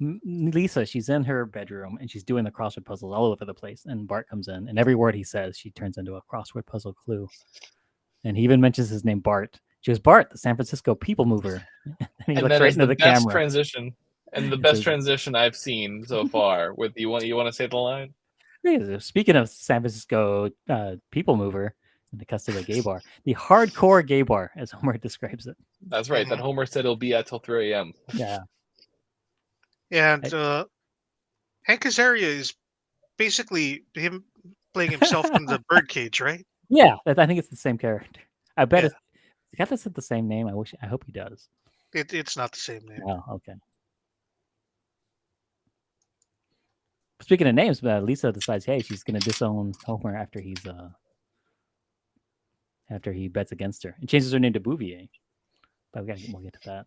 Lisa, she's in her bedroom and she's doing the crossword puzzles all over the place, and Bart comes in, and every word he says, she turns into a crossword puzzle clue. And he even mentions his name, Bart. She goes, "Bart, the San Francisco people mover." And he looks right into the camera. Transition. And the best transition I've seen so far. With you want to say the line? Speaking of San Francisco people mover, when it comes to the gay bar, the hardcore gay bar, as Homer describes it. That's right. That Homer said it'll be at till 3 a.m. Yeah. And Hank Azaria is basically him playing himself in the birdcage, right? Yeah, I think it's the same character. I bet it's got this at the same name. I hope he does. It's not the same name. Oh, okay. Speaking of names, Lisa decides, hey, she's going to disown Homer after he bets against her, and changes her name to Bouvier. But we'll get to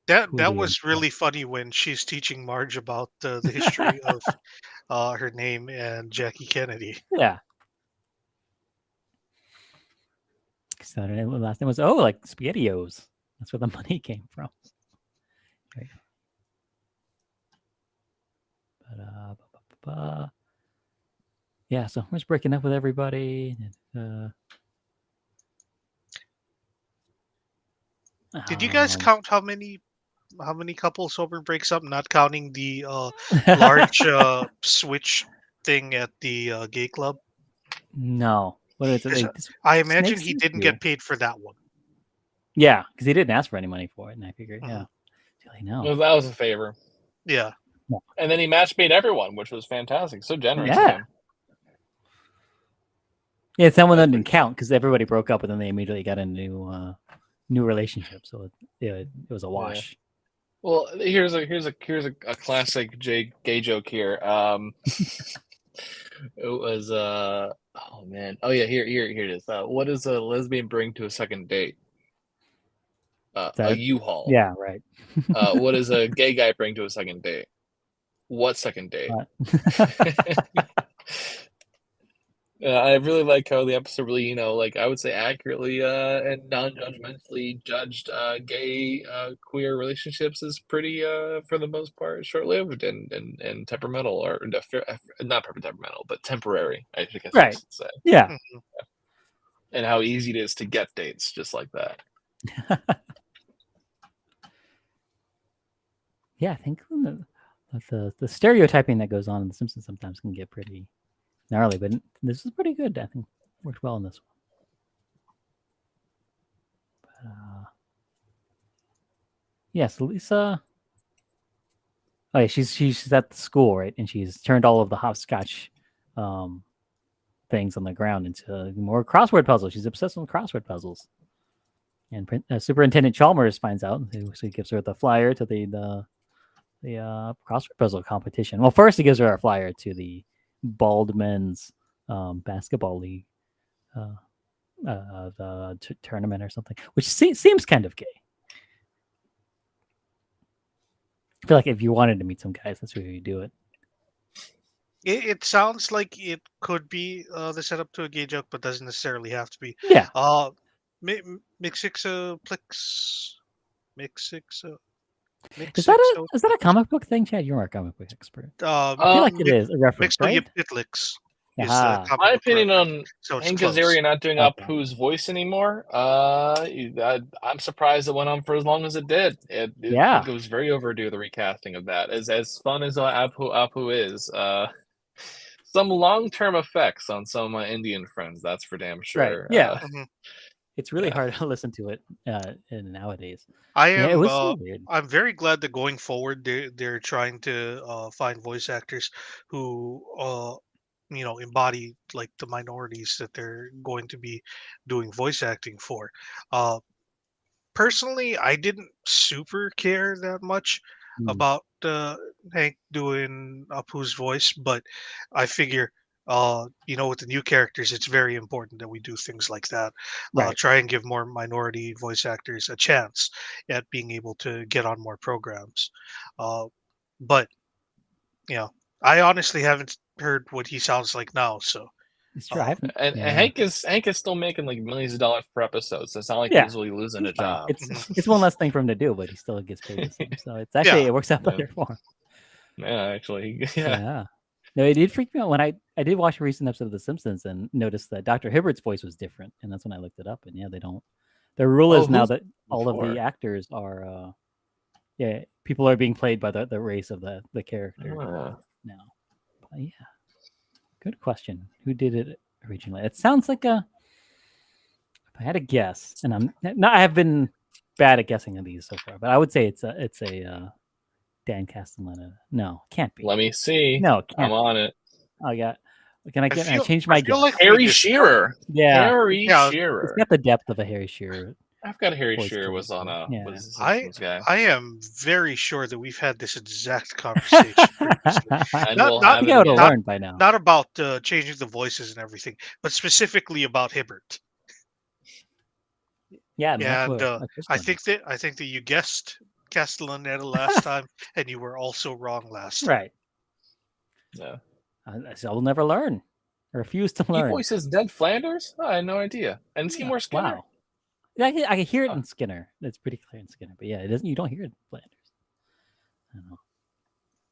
that. That was really funny when she's teaching Marge about the history of her name and Jackie Kennedy. Yeah. So her last name was like SpaghettiOs. That's where the money came from. Right. Yeah, so Homer's breaking up with everybody. Did you guys count how many couples Homer breaks up, not counting the large switch thing at the gay club? No. What is it? I imagine he didn't get paid for that one. Yeah, because he didn't ask for any money for it, and I figured, yeah. No. Well, that was a favor. Yeah. And then he match made everyone, which was fantastic. So generous of him. Yeah, someone that didn't count because everybody broke up, and then they immediately got a new relationship. So it was a wash. Yeah. Well, here's a classic gay joke here. It was oh yeah, here it is. What does a lesbian bring to a second date? A U-Haul. Yeah, right. What does a gay guy bring to a second date? What second date? I really like how the episode really, I would say accurately and non-judgmentally judged gay queer relationships as pretty, for the most part, short-lived and temperamental, or not temperamental, but temporary, I guess I should say. Yeah. And how easy it is to get dates just like that. Yeah, I think the stereotyping that goes on in The Simpsons sometimes can get pretty gnarly, but this is pretty good. I think worked well in this one. But, yes, Lisa. Oh yeah, she's at the school, right? And she's turned all of the hopscotch things on the ground into more crossword puzzles. She's obsessed with crossword puzzles. And Superintendent Chalmers finds out, so he gives her the flyer to the crossword puzzle competition. Well, first he gives her a flyer to the Bald Men's basketball league the tournament or something, which seems kind of gay. I feel like if you wanted to meet some guys, that's where you do it. It sounds like it could be the setup to a gay joke, but doesn't necessarily have to be. Yeah. Mixixaplex. Is that a comic book thing, Chad? You're a comic book expert. I feel like it is a reference, right? My opinion on Hank Azaria not doing Apu's voice anymore. I'm surprised it went on for as long as it did. I think it was very overdue, the recasting of that. As fun as Apu is, some long-term effects on some of my Indian friends. That's for damn sure. Right. Yeah. It's really hard to listen to it nowadays. It was so weird. I'm very glad that going forward they're trying to find voice actors who embody like the minorities that they're going to be doing voice acting for. Personally, I didn't super care that much about Hank doing Apu's voice, but I figure with the new characters, it's very important that we do things like that. Try and give more minority voice actors a chance at being able to get on more programs. But I honestly haven't heard what he sounds like now, so it's true. And Hank is still making like millions of dollars per episode, so it's not like he's really losing a job. It's one less thing for him to do, but he still gets paid the same. So it's actually it works out better for him. Yeah, actually, No, it did freak me out when I did watch a recent episode of The Simpsons and noticed that Dr. Hibbert's voice was different, and that's when I looked it up. And they don't. The rule is now that all of the actors are, people are being played by the race of the character now. But good question. Who did it originally? It sounds like if I had a guess, and I have been bad at guessing of these so far, but I would say it's a Dan Castellaneta. No, can't be. Let me see. No, I'm on it. Can I change my guess? Like Harry Shearer. Yeah. Harry Shearer. It's got the depth of a Harry Shearer. I've got Harry Shearer was on a guy. I am very sure that we've had this exact conversation previously. Learned by now. Not about changing the voices and everything, but specifically about Hibbert. Yeah, and I think that you guessed Castellaneta last time, and you were also wrong last time. Right. Yeah. I will never learn. I refuse to learn. He voices Ned Flanders? Oh, I had no idea. And Seymour Skinner. Wow. I can hear it in Skinner. It's pretty clear in Skinner, but it doesn't. You don't hear it in Flanders. I don't know.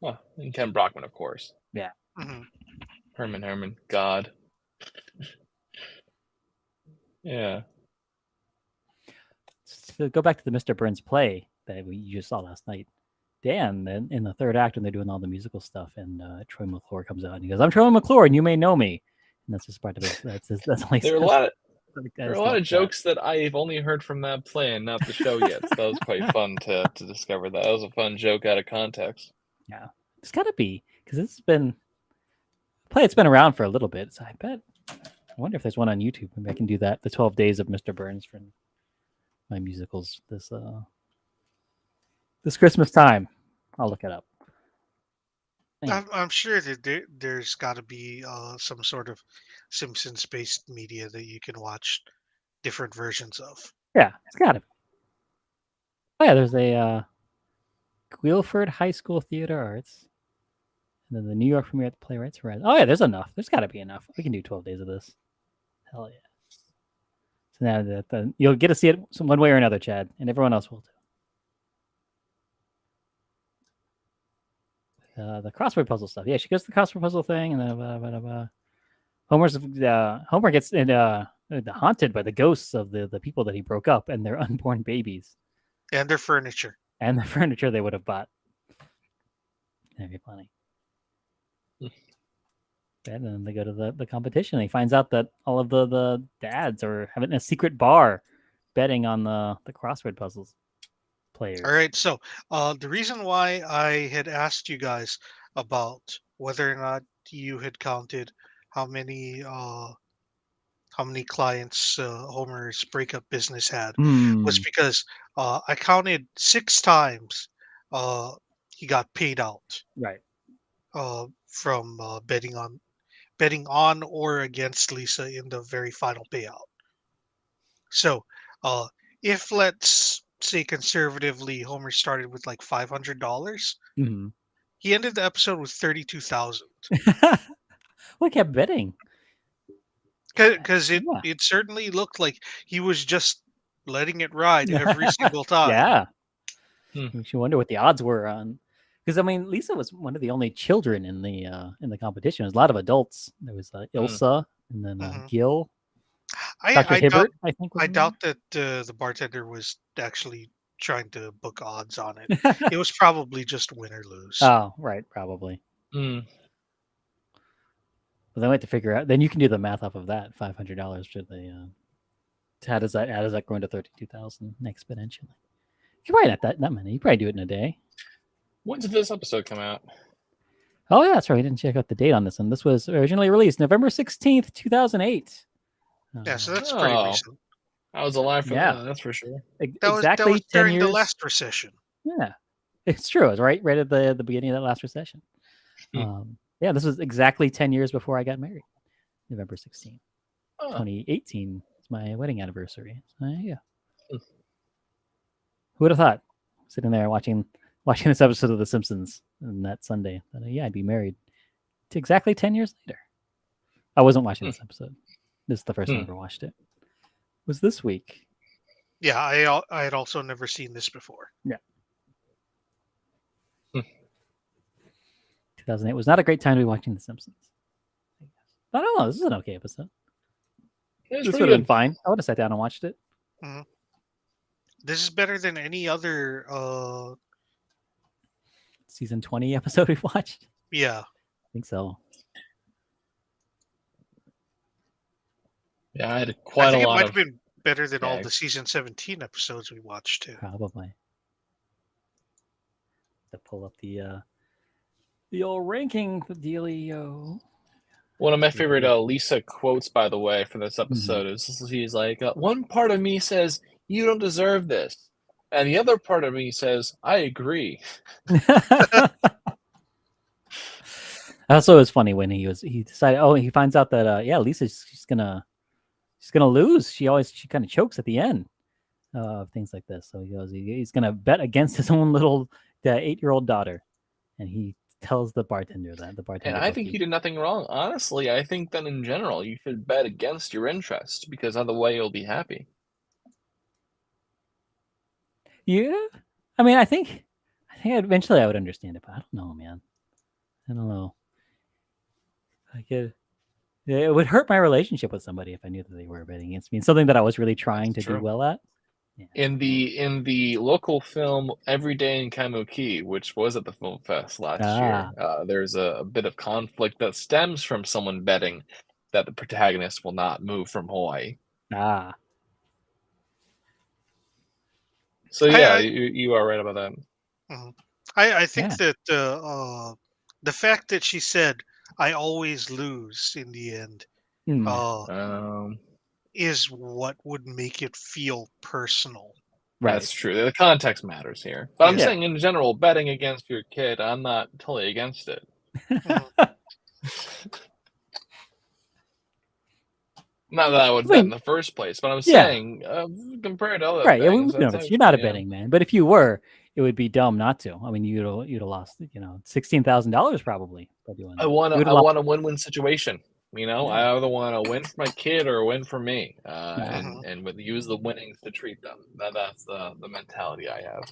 Well, and Ken Brockman, of course. Yeah. Mhm. Herman, God. Yeah. To go back to the Mr. Burns play that you just saw last night. Dan, in the third act, when they're doing all the musical stuff, and Troy McClure comes out and he goes, "I'm Troy McClure, and you may know me." And that's just part of his. That's only. There are a lot of jokes that I've only heard from that play and not the show yet. So that was quite fun to discover that. That was a fun joke out of context. Yeah, it's got to be because it's been play. It's been around for a little bit, so I bet. I wonder if there's one on YouTube. Maybe I can do that. The 12 Days of Mr. Burns for my musicals this Christmas time. I'll look it up. I'm sure that there's got to be some sort of Simpsons-based media that you can watch different versions of. Yeah, it's got to be. Oh yeah, there's a Guilford High School Theater Arts. And then the New York premiere at the Playwrights Horizon. Oh yeah, there's enough. There's got to be enough. We can do 12 days of this. Hell yeah. So now that you'll get to see it one way or another, Chad, and everyone else will too. The crossword puzzle stuff. Yeah, she goes to the crossword puzzle thing, and then Homer gets haunted by the ghosts of the people that he broke up and their unborn babies and their furniture and the furniture they would have bought. That'd be funny. And then they go to the competition. And he finds out that all of the dads are having a secret bar betting on the crossword puzzles players. All right. So the reason why I had asked you guys about whether or not you had counted how many clients Homer's breakup business had was because I counted 6 times he got paid out. Right. From betting on or against Lisa in the very final payout. So, if let's say conservatively, Homer started with like $500, he ended the episode with 32,000. Well, he kept betting Because it certainly looked like he was just letting it ride every single time. Yeah. You wonder what the odds were on. Because I mean, Lisa was one of the only children in the competition. There's a lot of adults. There was Ilsa, and then Gil. Dr. Hibbert, I think. I doubt that the bartender was actually trying to book odds on it. It was probably just win or lose. Oh, right, probably. But then we have to figure out. Then you can do the math off of that. $500 to the. How does that grow into 32,000 exponentially? You're probably not that many. You probably do it in a day. When did this episode come out? Oh yeah, that's right. We didn't check out the date on this one. This was originally released November 16th, 2008. Yeah, so that's pretty recent. I was alive for that, that's for sure. That was during the last recession. Yeah, it's true. It was right at the beginning of that last recession. Yeah, this was exactly 10 years before I got married. November 16th, 2018 is my wedding anniversary. So yeah. Who would have thought? Sitting there watching this episode of The Simpsons on that Sunday, that I'd be married to exactly 10 years later. I wasn't watching this episode. This is the first time I ever watched it. It was this week. Yeah, I had also never seen this before. Yeah. 2008 was not a great time to be watching The Simpsons. I don't know. This is an okay episode. This would have been fine. I would have sat down and watched it. This is better than any other season 20 episode we've watched. Yeah, I think so. Yeah, I had quite a lot. I think it might have been better than all the season 17 episodes we watched too. Probably. To pull up the old ranking dealio. One of my favorite Lisa quotes, by the way, for this episode is she's like, one part of me says, you don't deserve this. And the other part of me says, I agree. Also, it was funny when he decided, he finds out that, Lisa's she's gonna lose. She kind of chokes at the end of things like this. So he goes, he's gonna bet against his own little 8-year-old daughter. And he tells the bartender that. And I think he did nothing wrong. Honestly, I think that in general, you should bet against your interest because other way you'll be happy. Yeah, I mean, I think eventually I would understand it, but I don't know, man. I don't know. It would hurt my relationship with somebody if I knew that they were betting against me. It's something that I was really trying to do well at. Yeah. In the local film Every Day in Kamuki, which was at the film fest last year, there's a bit of conflict that stems from someone betting that the protagonist will not move from Hawaii. So yeah, you are right about that. Mm-hmm. I think that the fact that she said I always lose in the end is what would make it feel personal. Right. That's true. The context matters here. But I'm saying in general, betting against your kid, I'm not totally against it. Not that I would bet in the first place, but I'm saying compared to other things, you're not a betting man. But if you were, it would be dumb not to. I mean, you'd have lost, $16,000 probably by doing that. I want a win-win situation. I either want to win for my kid or win for me, and use the winnings to treat them. That's the mentality I have.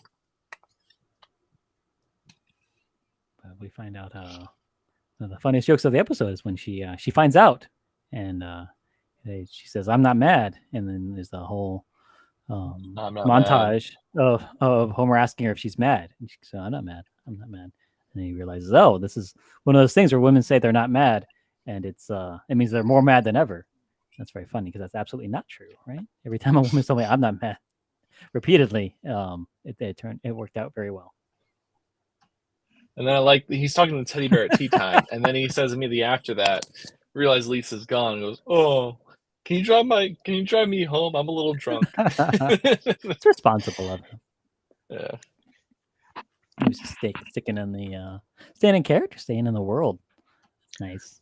But we find out the funniest jokes of the episode is when she finds out, and she says, "I'm not mad," and then there's the whole montage of Homer asking her if she's mad, and she says, "I'm not mad. I'm not mad." And he realizes, oh, this is one of those things where women say they're not mad, and it means they're more mad than ever. That's very funny because that's absolutely not true, right? Every time a woman told me I'm not mad, repeatedly, it worked out very well. And then he's talking to the teddy bear at tea time, and then he says immediately after that, realize Lisa's gone, and goes, "Oh, can you drive me home? I'm a little drunk." It's responsible of him. Yeah. He was just sticking in the staying in character, staying in the world. It's nice.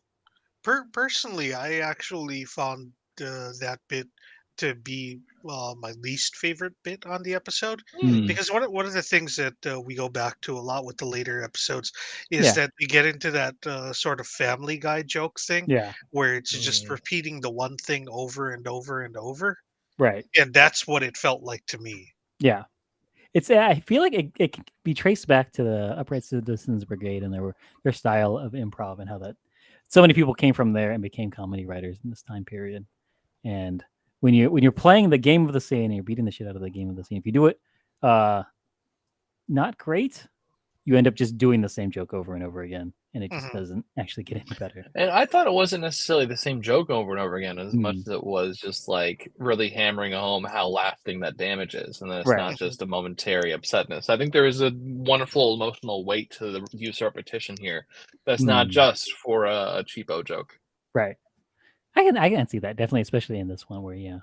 Personally, I actually found that bit to be my least favorite bit on the episode, because one of the things that we go back to a lot with the later episodes is that we get into that sort of Family Guy joke thing, where it's just repeating the one thing over and over and over, right? And that's what it felt like to me. Yeah. I feel like it can be traced back to the Upright Citizens Brigade and their style of improv, and how that so many people came from there and became comedy writers in this time period. And when you're playing the game of the scene and you're beating the shit out of the game of the scene, if you do it not great, you end up just doing the same joke over and over again, and it just doesn't actually get any better. And I thought it wasn't necessarily the same joke over and over again, as much as it was just really hammering home how lasting that damage is, and that it's not just a momentary upsetness. I think there is a wonderful emotional weight to the use of repetition here. That's not just for a cheapo joke. Right. I can see that, definitely, especially in this one where it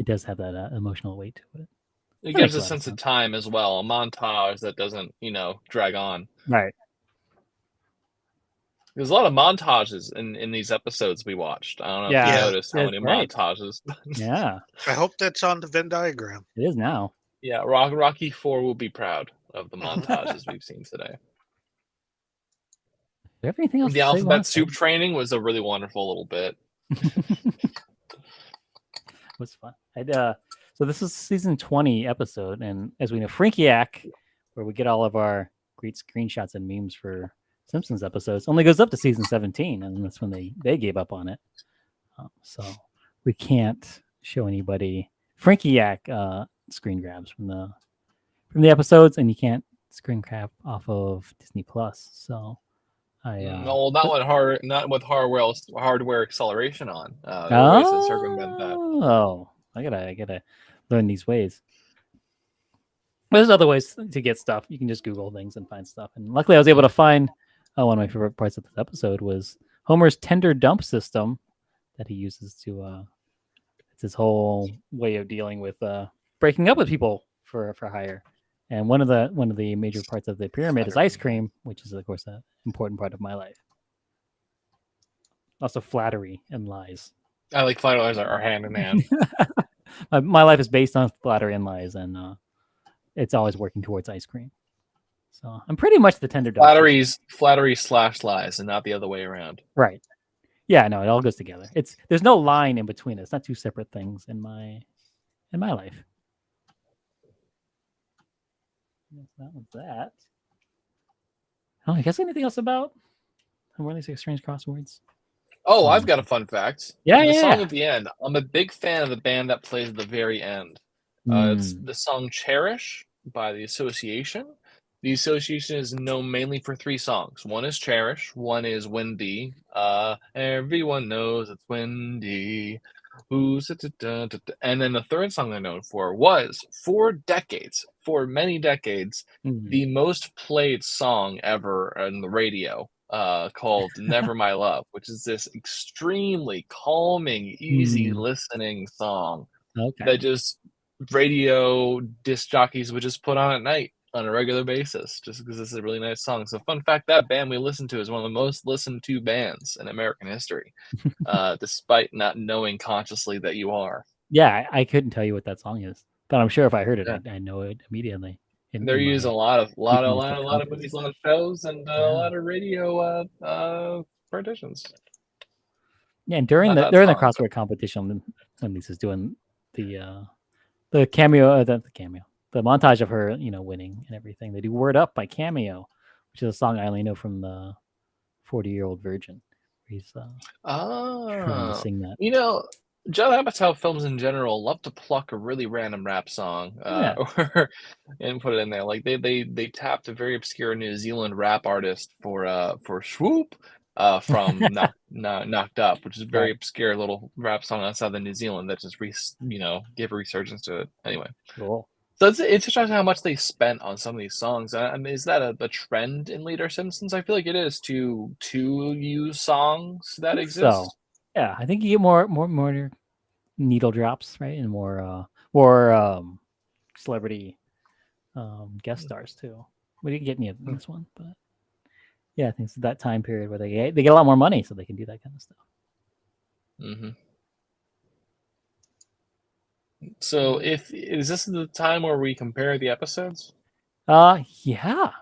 does have that emotional weight to it. It gives a sense of time as well, a montage that doesn't, drag on. Right. There's a lot of montages in these episodes we watched. I don't know if you noticed how many montages. Yeah. I hope that's on the Venn diagram. It is now. Yeah, Rocky 4 will be proud of the montages we've seen today. Everything else. The alphabet soup training was a really wonderful little bit. It was fun. So this is season 20 episode, and as we know, Frankiac, where we get all of our great screenshots and memes for Simpsons episodes, only goes up to season 17, and that's when they gave up on it. So we can't show anybody Frankiac screen grabs from the episodes, and you can't screen grab off of Disney Plus. So no, not with hardware acceleration on. Ways to circumvent that. Oh, I gotta learn these ways. There's other ways to get stuff. You can just Google things and find stuff. And luckily, I was able to find one of my favorite parts of this episode was Homer's tender dump system that he uses to. It's his whole way of dealing with breaking up with people for hire. And one of the major parts of the pyramid is ice cream, which is of course an important part of my life. Also, flattery and lies. I like flattery lies are hand in hand. My life is based on flattery and lies, and it's always working towards ice cream. So I'm pretty much the tender dog. Flattery / lies, and not the other way around. Right. Yeah, no, it all goes together. There's no line in between it. It's not two separate things in my life. That was that. Oh, I guess anything else about Homer and Lisa exchange crosswords. Oh, I've got a fun fact. Yeah, the yeah. song at the end. I'm a big fan of the band that plays at the very end. It's the song "Cherish" by the Association. The Association is known mainly for 3 songs. One is "Cherish." One is "Windy." Everyone knows it's windy. And then the third song they're known for was for many decades, the most played song ever on the radio. Called "Never My Love," which is this extremely calming, easy listening song that just radio disc jockeys would just put on at night on a regular basis, just because it's a really nice song. So, fun fact: that band we listen to is one of the most listened to bands in American history, despite not knowing consciously that you are. Yeah, I couldn't tell you what that song is, but I'm sure if I heard it, I know it immediately. They're used a lot of movies, a lot of shows, and a lot of radio partitions. Yeah, and during the crossword competition, when Lisa's doing the cameo, the montage of her, winning and everything, they do "Word Up" by Cameo, which is a song I only know from the 40-Year-Old Virgin. He's trying to sing that. Judd Apatow films in general love to pluck a really random rap song and put it in there. Like they tapped a very obscure New Zealand rap artist for Swoop from Knocked Up, which is a very obscure little rap song outside of New Zealand that just gave a resurgence to it. Anyway, cool. So it's interesting how much they spent on some of these songs. I mean, is that a trend in later Simpsons? I feel like it is to use songs that exist. So, yeah, I think you get more needle drops, right, and more celebrity guest stars too. We didn't get any of this one, but yeah, I think it's that time period where they get a lot more money, so they can do that kind of stuff. So, is this the time where we compare the episodes? Yeah. I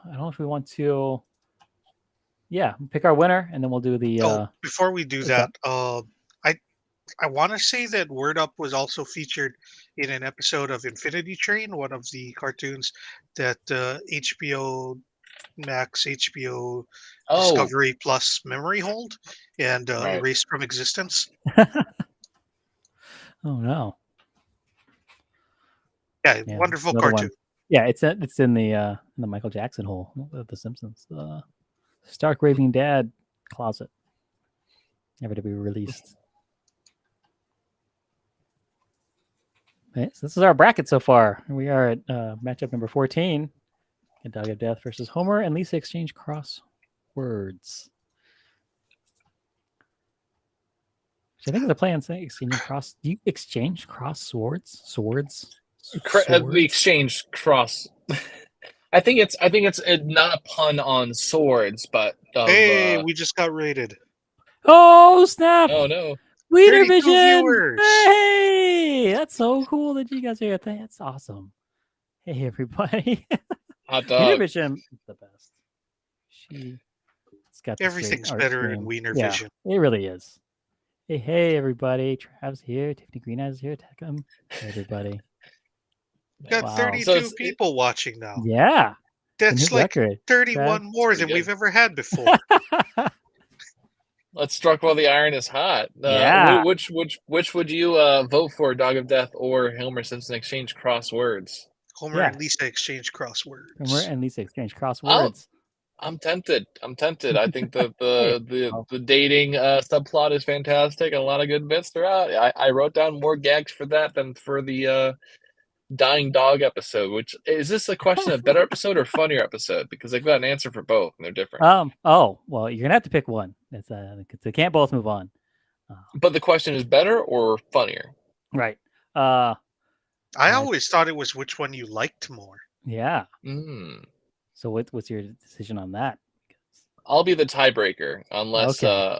don't know if we want to. Yeah, pick our winner, and then we'll do the. Before we do that, I want to say that Word Up was also featured in an episode of Infinity Train, one of the cartoons that HBO Max, HBO Discovery Plus memory hold and erased from existence. Oh no! Yeah, wonderful cartoon. Yeah, it's in the Michael Jackson hole of The Simpsons, Stark Raving Dad closet, never to be released. Okay, so this is our bracket so far. We are at matchup number 14. A Dog of Death versus Homer and Lisa exchange crosswords. Which I think is a play on saying exchanging cross. Do you exchange cross swords? Swords? We exchange cross. I think it's not a pun on swords, but hey, we just got rated. Oh snap! Oh no! Wiener Vision! Viewers. Hey, that's so cool that you guys are here. That's awesome. Hey everybody! Hot dog. Wiener Vision is the best. She's got everything's better in Wiener Vision. It really is. Hey everybody! Trav's here. Tiffany Green Eyes is here. Techum. Hey everybody. Got 32 people watching now. Yeah. That's like record. 31 more than we've ever had before. Let's struck while the iron is hot. Which would you vote for, Dog of Death or Homer Simpson exchange crosswords? Homer and Lisa exchange crosswords. Homer and Lisa exchange crosswords. I'm tempted. I think the dating subplot is fantastic and a lot of good bits throughout. I wrote down more gags for that than for the dying dog episode. Which is this a question of better episode or funnier episode? Because I've got an answer for both and they're different. Oh well, you're gonna have to pick one. They can't both move on. But the question is better or funnier? Right. I always thought it was which one you liked more. Yeah. So what's your decision on that? I'll be the tiebreaker, unless or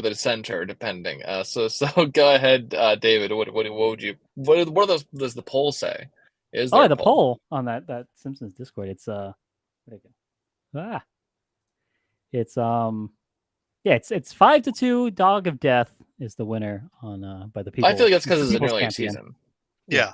the center, depending. So go ahead, David. What does the poll say? Is there the poll on that Simpsons Discord? It's it's 5-2. Dog of Death is the winner on by the people. I feel like that's because it's an early season. Yeah.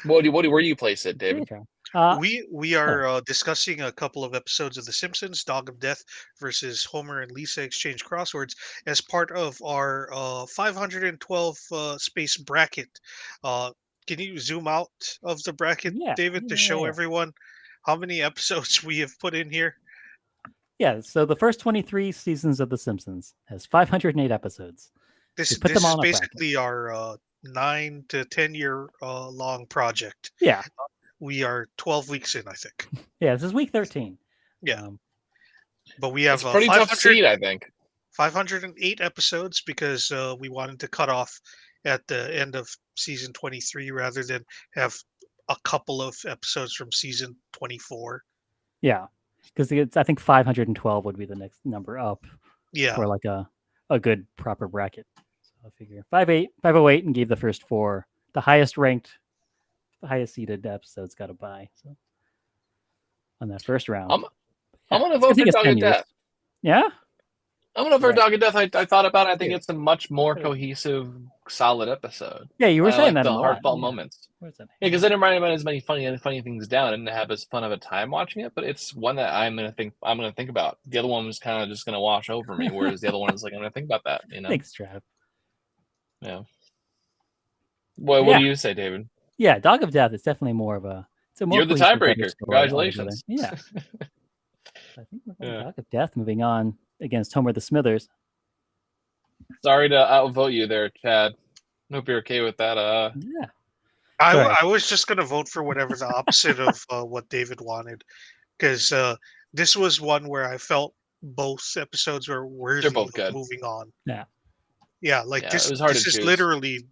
Where do you place it, David? We are discussing a couple of episodes of The Simpsons, Dog of Death versus Homer and Lisa Exchange Crosswords, as part of our 512 space bracket. Can you zoom out of the bracket, David, to show everyone how many episodes we have put in here? Yeah, so the first 23 seasons of The Simpsons has 508 episodes. This is basically our 9 to 10 year long project. Yeah. We are 12 weeks in, I think. Yeah, this is week 13. Yeah. But we have it's a pretty tough seed, I think. 508 episodes because we wanted to cut off at the end of season 23 rather than have a couple of episodes from season 24. Yeah, because I think 512 would be the next number up. Yeah. For like a good proper bracket. So I figure 508 and gave the first 4 the highest ranked, the highest seeded episodes got a bye. So on that first round, I'm gonna vote for Dog of Death. Yeah. I'm gonna vote for Dog of Death. I thought about it. I think it's a much more cohesive, solid episode. Yeah, you were saying that the heartfelt moments. Yeah, because I didn't write as many funny things down. I didn't have as fun of a time watching it, but it's one that I'm gonna think about. The other one was kind of just gonna wash over me, whereas the other one is like I'm gonna think about that. Thanks, Trav. Yeah. What do you say, David? Yeah, Dog of Death is definitely more of a. You're the tiebreaker. Congratulations. Yeah. I think we're going to Dog of Death moving on against Homer the Smithers. Sorry to outvote you there, Chad. Hope you're okay with that. Yeah. I was just going to vote for whatever the opposite of what David wanted, because this was one where I felt both episodes were worthy of moving on. Yeah. Yeah, this is literally,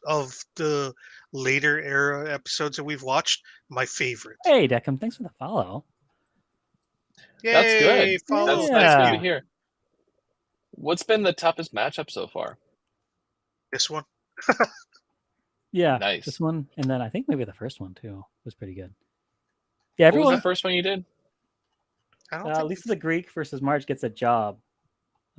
of the later era episodes that we've watched, my favorite. Hey, Deckham, thanks for the follow. Yay, that's good. Follow. That's good to hear. What's been the toughest matchup so far? This one. Yeah, nice. This one, and then I think maybe the first one too was pretty good. Yeah, what was the first one you did? Lisa the Greek versus Marge Gets a Job.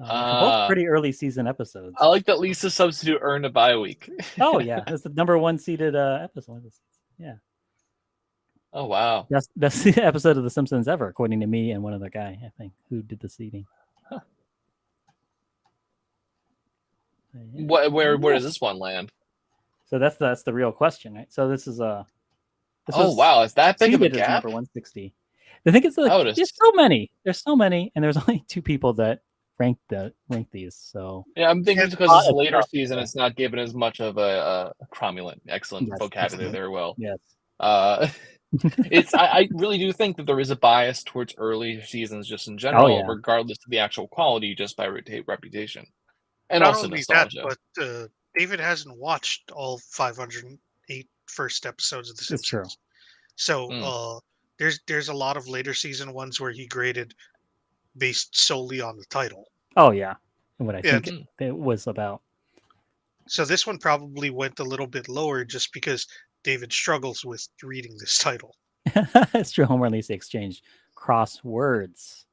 Both pretty early season episodes. I like that Lisa Substitute earned a bye week. Oh yeah, it's the number 1 seeded episode. Yeah. Oh wow, that's the episode of The Simpsons ever, according to me and one other guy, I think, who did the seeding. Huh. Yeah. Where does this one land? So that's the real question, right? So this is wow, is that big of a gap? Number 160. I think it's there's so many. There's so many, and there's only 2 people that rank these. So yeah, I'm thinking because it's later season, it's not given as much of a cromulent, excellent vocabulary there. Well, yes. I really do think that there is a bias towards early seasons, just in general, regardless of the actual quality, just by reputation, and not also only nostalgia. That, but David hasn't watched all 508 first episodes of The Simpsons. It's true. So there's a lot of later season ones where he graded based solely on the title. Oh yeah, and what I think it was about. So this one probably went a little bit lower just because David struggles with reading this title. It's true. Homer and Lisa exchange crosswords.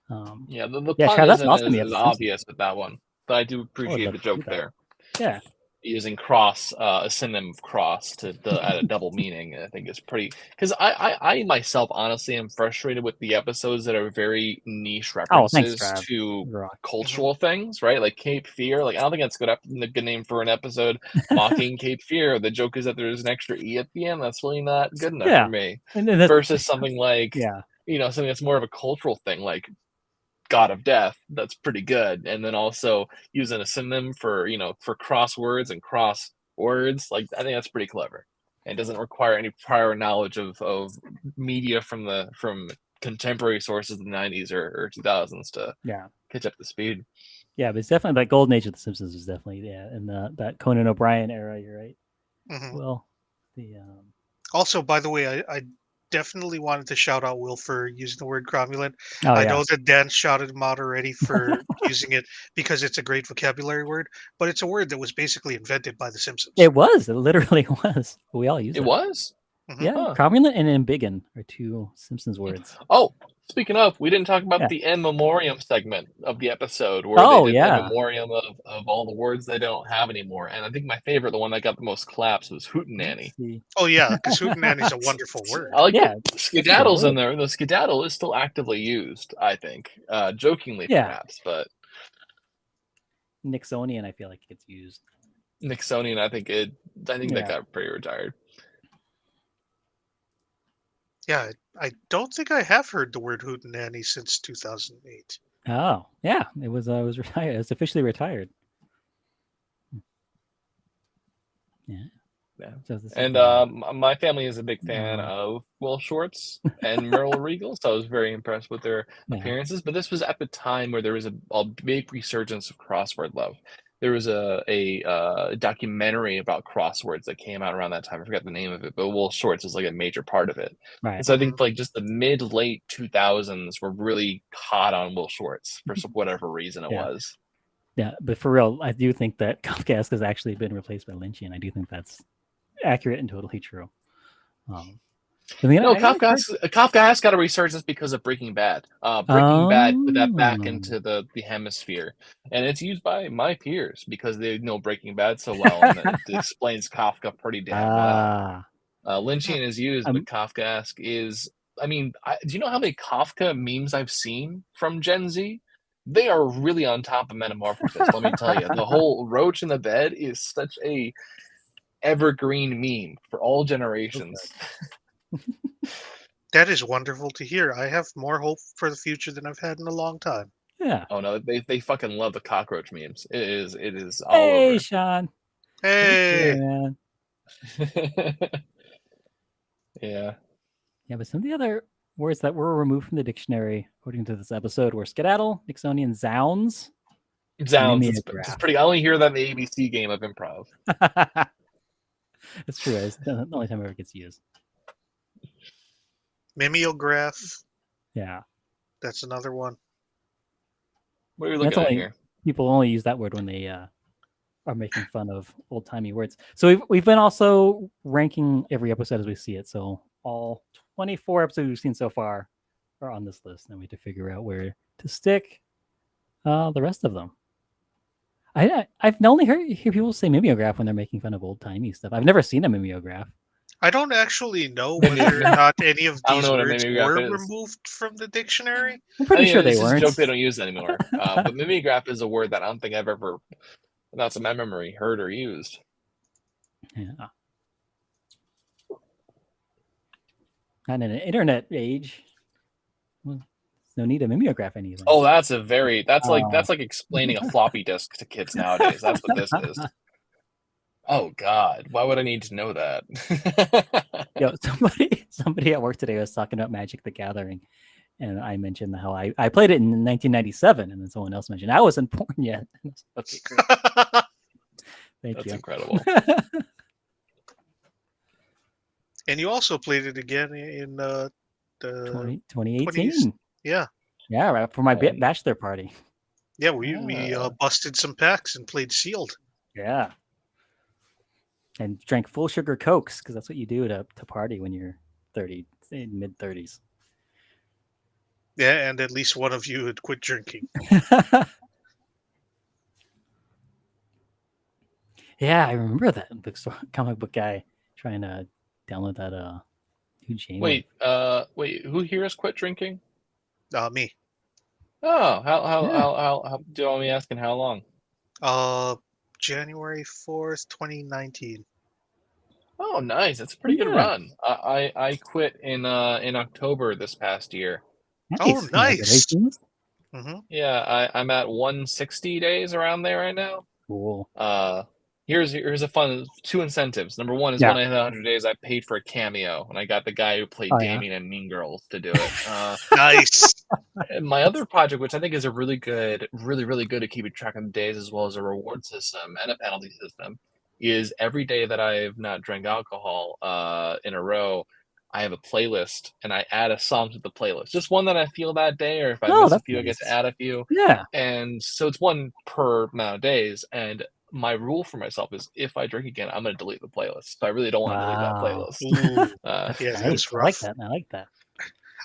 The pun isn't as obvious with that one, but I do appreciate the joke there. Yeah. Using cross, a synonym of cross to add a double meaning, I think is pretty. Because I myself honestly am frustrated with the episodes that are very niche references to cultural things, right? Like Cape Fear. Like I don't think that's a good name for an episode. Mocking Cape Fear. The joke is that there's an extra e at the end. That's really not good enough for me. Versus something like something that's more of a cultural thing, like God of Death. That's pretty good. And then also using a synonym for crosswords and cross words, like I think that's pretty clever. And doesn't require any prior knowledge of media from contemporary sources in the 90s or 2000s to catch up to speed. Yeah, but it's definitely that golden age of The Simpsons was definitely in that Conan O'Brien era. You're right. Mm-hmm. Well, also, by the way, I definitely wanted to shout out Will for using the word cromulent. I know that Dan shouted him out already for using it because it's a great vocabulary word, but it's a word that was basically invented by The Simpsons. It was. It literally was. We all use it. It was? Yeah. Cromulent and embiggen are 2 Simpsons words. Oh, Speaking of, we didn't talk about the in memoriam segment of the episode where they did in memoriam of all the words they don't have anymore. And I think my favorite, the one that got the most claps, was hootenanny. Oh yeah, because hootenanny is a wonderful word. I like skedaddle's in there. The skedaddle is still actively used, I think, jokingly perhaps, but Nixonian, I feel like it's used. Nixonian, I think that got pretty retired. Yeah, I don't think I have heard the word hootenanny since 2008. Oh, yeah, it was retired. It's officially retired. Yeah. So and my family is a big fan of Will Shortz and Merrill Regal, so I was very impressed with their appearances. But this was at the time where there was a big resurgence of crossword love. There was a documentary about crosswords that came out around that time. I forgot the name of it, but Will Shortz was like a major part of it. Right. And so I think like just the mid-late 2000s were really hot on Will Shortz for whatever reason it was. Yeah, but for real, I do think that Kafkaesque has actually been replaced by Lynchian. I do think that's accurate and totally true. Kafka has got a resurgence because of Breaking Bad. Breaking Bad put that back into the hemisphere, and it's used by my peers because they know Breaking Bad so well, and it explains Kafka pretty damn well. Lynchian is used, but Kafkaesque is. I mean, do you know how many Kafka memes I've seen from Gen Z? They are really on top of Metamorphosis. Let me tell you, the whole roach in the bed is such a evergreen meme for all generations. That is wonderful to hear. I have more hope for the future than I've had in a long time. Yeah. Oh no, they fucking love the cockroach memes. It is all over. Hey, Sean. Hey. Man. Yeah. Yeah, but some of the other words that were removed from the dictionary, according to this episode, were skedaddle, Nixonian, zounds. Zounds. It's pretty. I only hear that in the ABC game of improv. That's true. It's the only time it ever gets used. Mimeograph. Yeah. That's another one. What are you looking at here? People only use that word when they are making fun of old-timey words. So we've been also ranking every episode as we see it. So all 24 episodes we've seen so far are on this list, and we have to figure out where to stick the rest of them. I've only hear people say mimeograph when they're making fun of old-timey stuff. I've never seen a mimeograph. I don't actually know whether or not any of these words were removed from the dictionary. I'm pretty sure they weren't. It's a joke they don't use anymore. But mimeograph is a word that I don't think I've ever, not to my memory, heard or used. Yeah. Not in an internet age. Well, no need a mimeograph anything. Oh, that's like explaining a floppy disk to kids nowadays. That's what this is. Oh God, why would I need to know that? Yo, somebody at work today was talking about Magic the Gathering, and I mentioned how I played it in 1997, and then someone else mentioned I wasn't born yet. Okay, great. Thank you. That's incredible. And you also played it again in the 2018. 20s. Yeah. Yeah, right for my bachelor party. Yeah, we busted some packs and played sealed. Yeah. And drank full sugar Cokes, because that's what you do to party when you're mid 30s. Yeah, and at least one of you had quit drinking. Yeah, I remember that comic book guy trying to download that new game. Wait, who here has quit drinking? Me. Oh, how do you want me asking how long? January 4th, 2019. Oh, nice. That's a pretty good run. I quit in October this past year. Nice. Oh, nice. Mm-hmm. Yeah, I'm at 160 days around there right now. Cool. Here's a fun 2 incentives. Number 1 is when I hit 100 days, I paid for a cameo, and I got the guy who played Damien and Mean Girls to do it. Nice. And my other project, which I think is a really good at keeping track of the days as well as a reward system and a penalty system, is every day that I've not drank alcohol in a row, I have a playlist, and I add a song to the playlist. Just one that I feel that day, or if I miss a few, I get to add a few. Yeah. And so it's one per amount of days, and my rule for myself is if I drink again, I'm going to delete the playlist. So I really don't want to delete that playlist. Yeah, that's rough. I like that.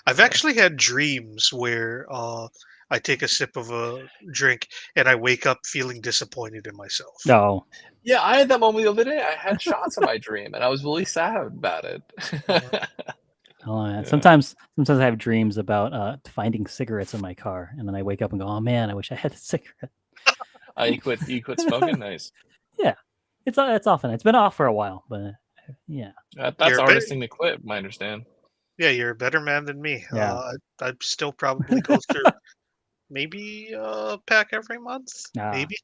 I've actually had dreams where I take a sip of a drink and I wake up feeling disappointed in myself. No. Yeah, I had that moment the other day. I had shots in my dream, and I was really sad about it. Oh, yeah. Yeah. Sometimes I have dreams about finding cigarettes in my car, and then I wake up and go, "Oh man, I wish I had a cigarette." You quit smoking? Nice. Yeah, it's often. It's been off for a while, but yeah. That's You're the a hardest bit- thing to quit, I understand. Yeah, you're a better man than me. Yeah. I'd still probably go through maybe a pack every month. Ah. Maybe.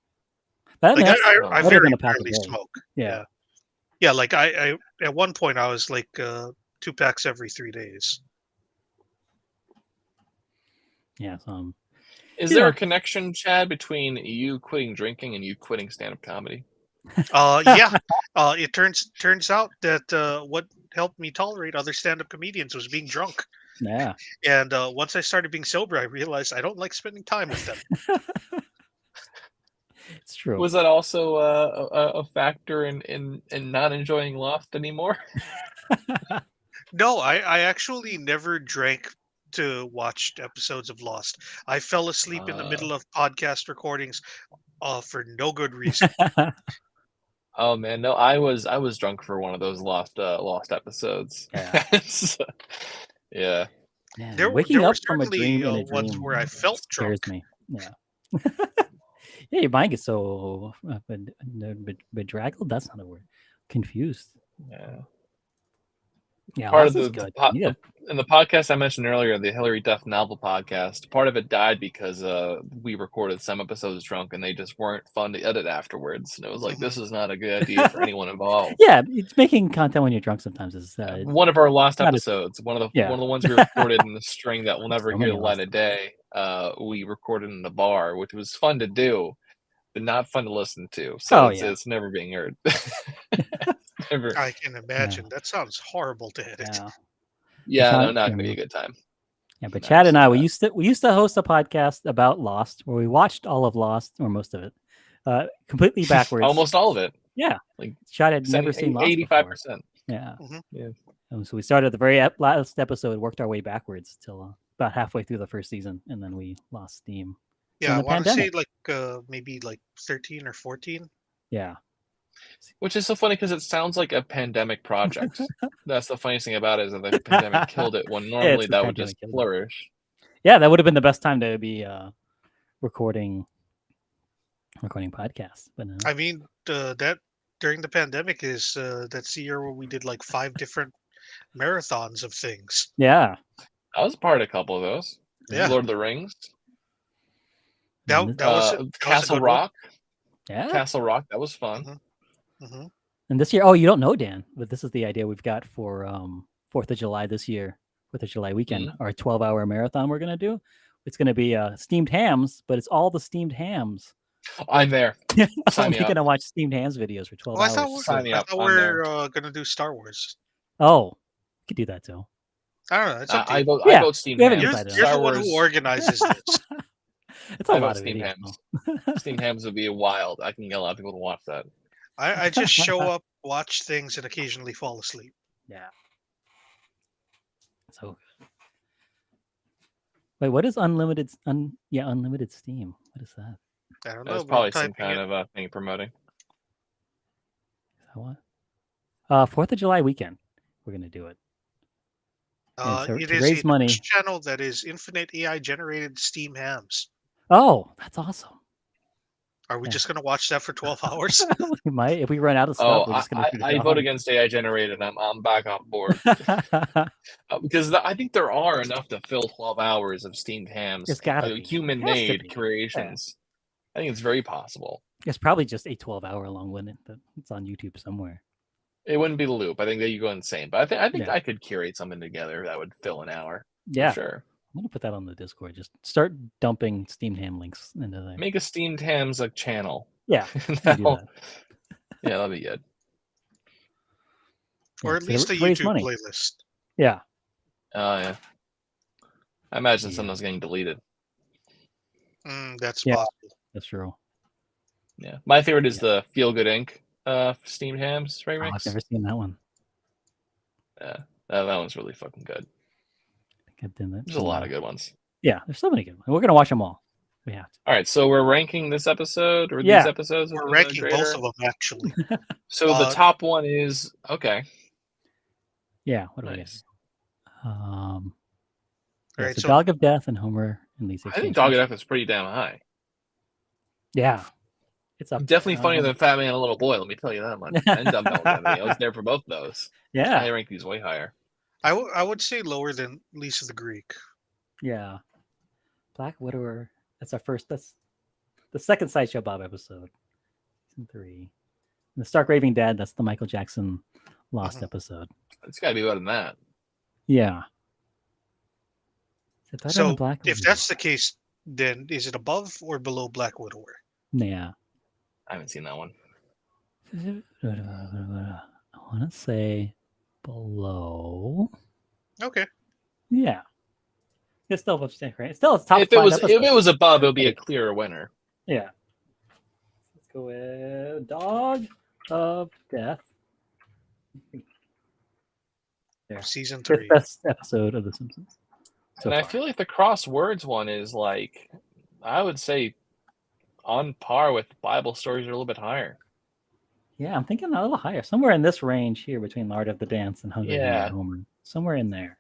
That, Like that's I better very than a pack a rarely day. smoke. Yeah. Yeah. Like I at one point I was like 2 packs every 3 days. Yeah. So, Is you there know. a connection, Chad, between you quitting drinking and you quitting stand-up comedy? Yeah. It turns out that what helped me tolerate other stand-up comedians was being drunk. Yeah. And once I started being sober, I realized I don't like spending time with them. It's true. Was that also a factor in not enjoying Lost anymore? No, I actually never drank to watch episodes of Lost. I fell asleep in the middle of podcast recordings for no good reason. Oh man, no, I was drunk for one of those lost episodes. Yeah. Yeah. Man, There waking were up from a certainly dream in a ones dream where I felt scares drunk. me. Yeah. Yeah, your mind gets so bedraggled. That's not a word. Confused. Yeah. Yeah, Part Lost of is the good. po- Yeah. in the podcast I mentioned earlier, the Hillary Duff novel podcast, part of it died because we recorded some episodes drunk and they just weren't fun to edit afterwards. And it was like, this is not a good idea for anyone involved. Yeah, it's making content when you're drunk sometimes is One of our lost not as- episodes, one of Yeah. the ones we recorded in the string that will never So hear many the light lost of day. We recorded in the bar, which was fun to do, but not fun to listen to. So it's never being heard. Never. I can imagine. That sounds horrible to edit. Yeah. Yeah, It's no, not gonna be a good time. Yeah, but No, Chad and so I, bad. we used to host a podcast about Lost where we watched all of Lost or most of it, completely backwards. Almost all of it. Yeah, Like Chad had never seen Lost 85%. Yeah. Mhm. Yeah. So we started at the very last episode, worked our way backwards till about halfway through the first season, and then we lost steam. Yeah, I the want to say pandemic. like maybe like 13 or 14. Yeah. Which is so funny because it sounds like a pandemic project. That's the funniest thing about it is that the pandemic killed it when normally the that would just pandemic killed it. flourish. Yeah, that would have been the best time to be recording podcasts. But I mean, that during the pandemic is that's the year where we did like 5 different marathons of things. yeah, I was part of a couple of those. Yeah. Lord of the Rings. That was a Castle good one. Rock. yeah. Castle Rock. That was fun. hmm And this year, oh, you don't know, Dan, but this is the idea we've got for 4th of July this year, 4th of July weekend, our 12-hour marathon we're going to do. It's going to be steamed hams, but it's all the steamed hams. I'm there. Sign me We're up. going to watch steamed hams videos for 12 Well, hours. Sign me I up. thought I'm there. we're gonna do Star Wars. Oh, you could do that too. I don't know. It's up to I you. vote. Yeah, I vote Steam we haven't Hams. decided on You're Star the one Wars. who organizes this. It's a I lot vote of Steam videos. Hams. though. Steam Hams would be wild. I can get a lot of people to watch that. I just show up, watch things, and occasionally fall asleep. Yeah. So good. Wait, what is unlimited? Unlimited Steam. What is that? I don't know. That's we're probably some typing kind it. of thing promoting. Is that what? 4th of July weekend. We're gonna do it. It to is raise a money. Twitch channel that is infinite AI generated Steam hams. Oh, that's awesome. Are we Yeah. just gonna watch that for 12 hours? We might, if we run out of stuff, we're just gonna. I vote against AI generated. I'm back on board because I think there are enough to fill 12 hours of steamed hams. It's gotta be. Human It has to made be. creations. I think it's very possible. It's probably just a 12-hour long one that it's on YouTube somewhere. It wouldn't be the loop. I think that you go insane. But I think Yeah. I could curate something together that would fill an hour. Yeah, For sure. I'm gonna put that on the Discord. Just start dumping steamed ham links into there. Make a steamed hams a channel. Yeah, we can do That'll- that. Yeah, that'd be good. Or at to least a raise YouTube money. playlist. Yeah, Oh yeah. I imagine Yeah. something's getting deleted. That's Yeah. possible. that's true. Yeah. My favorite is the Feel Good Inc. Steamed hams remix. Oh, I've never seen that one. Yeah, that one's really fucking good. There's a lot of good ones. Yeah, there's so many good ones. We're gonna watch them all. We have to. All right, so we're ranking this episode or Yeah. these episodes. We're ranking both of them actually. So the top one is okay. Yeah. What do Nice. we got? Right, so so- Dog of Death and Homer and Lisa. I think Dog of Death is pretty damn high. Yeah, it's up. Definitely funnier than Fat Man and Little Boy. Let me tell you that much. And Dumb Bell Family. I was there for both of those. Yeah, I rank these way higher. I would say lower than Lisa the Greek. yeah. Black Widower. That's our first. That's the second Sideshow Bob episode, season 3. And the Stark Raving Dad. That's the Michael Jackson Lost episode. It's got to be better than that. Yeah. Is it better than So Black if Widower? that's the case, then is it above or below Black Widower? Yeah. I haven't seen that one. I want to say below. Okay. Yeah. It's still above Stick, right? It's still a top If it 5 was episode. above, it would be a clear winner. Yeah. Let's go with Dog of Death. There. Season Fifth 3. best episode of The Simpsons. So And I far. feel like the crosswords one is like, I would say, on par with Bible stories or a little bit higher. Yeah, I'm thinking a little higher. Somewhere in this range here between Lord of the Dance and Hungry Henry Yeah. and Homer. Somewhere in there.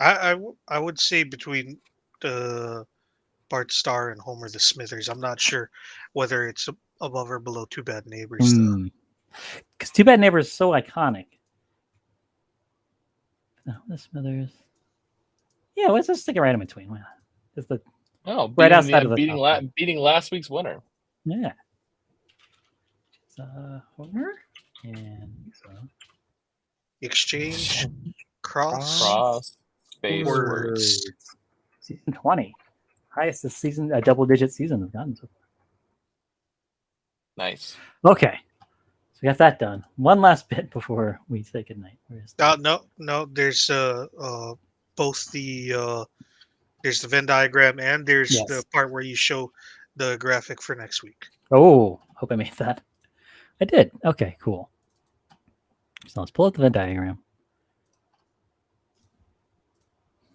I would say between Bart Starr and Homer the Smithers. I'm not sure whether it's above or below Two Bad Neighbors. Because Two Bad Neighbors is so iconic. No, the Smithers. Yeah, let's just stick it right in between. Why not? It's the Oh, Right outside of the beating, top. beating last week's winner. yeah. It's, Homer and Exchange, Cross. Cross, space, Words. words. Season 20. Highest this season, a double-digit season has gotten so far. Nice. Okay. So we got that done. One last bit before we say goodnight. No. There's both the there's the Venn diagram and there's Yes. the part where you show the graphic for next week. Oh, hope I made that. I did. Okay, cool. So let's pull up the Venn diagram.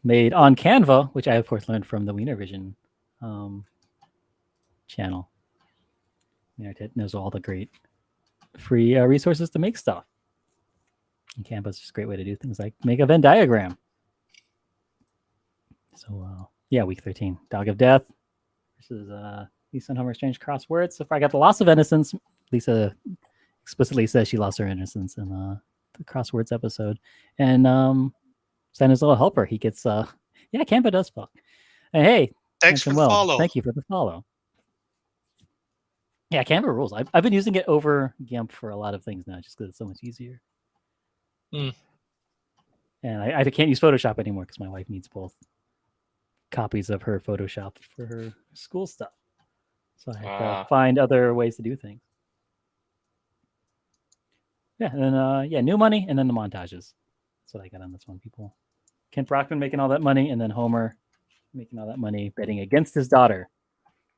Made on Canva, which I of course learned from the Wiener Vision channel. It knows all the great free resources to make stuff. And Canva is just a great way to do things like make a Venn diagram. So yeah, week 13, Dog of Death versus Lisa and Homer exchange crosswords. So far, I got the loss of innocence. Lisa explicitly says she lost her innocence in the crosswords episode, and Santa's little helper. He gets yeah, Canva does fuck. And hey, Thanks for the Will, follow. Thank you for the follow. Yeah, Canva rules. I've been using it over GIMP for a lot of things now, just because it's so much easier. Mm. And I can't use Photoshop anymore because my wife needs both copies of her Photoshop for her school stuff. So I have to find other ways to do things. Yeah, and then yeah, new money and then the montages. That's what I got on this one. People, Kent Brockman making all that money, and then Homer making all that money betting against his daughter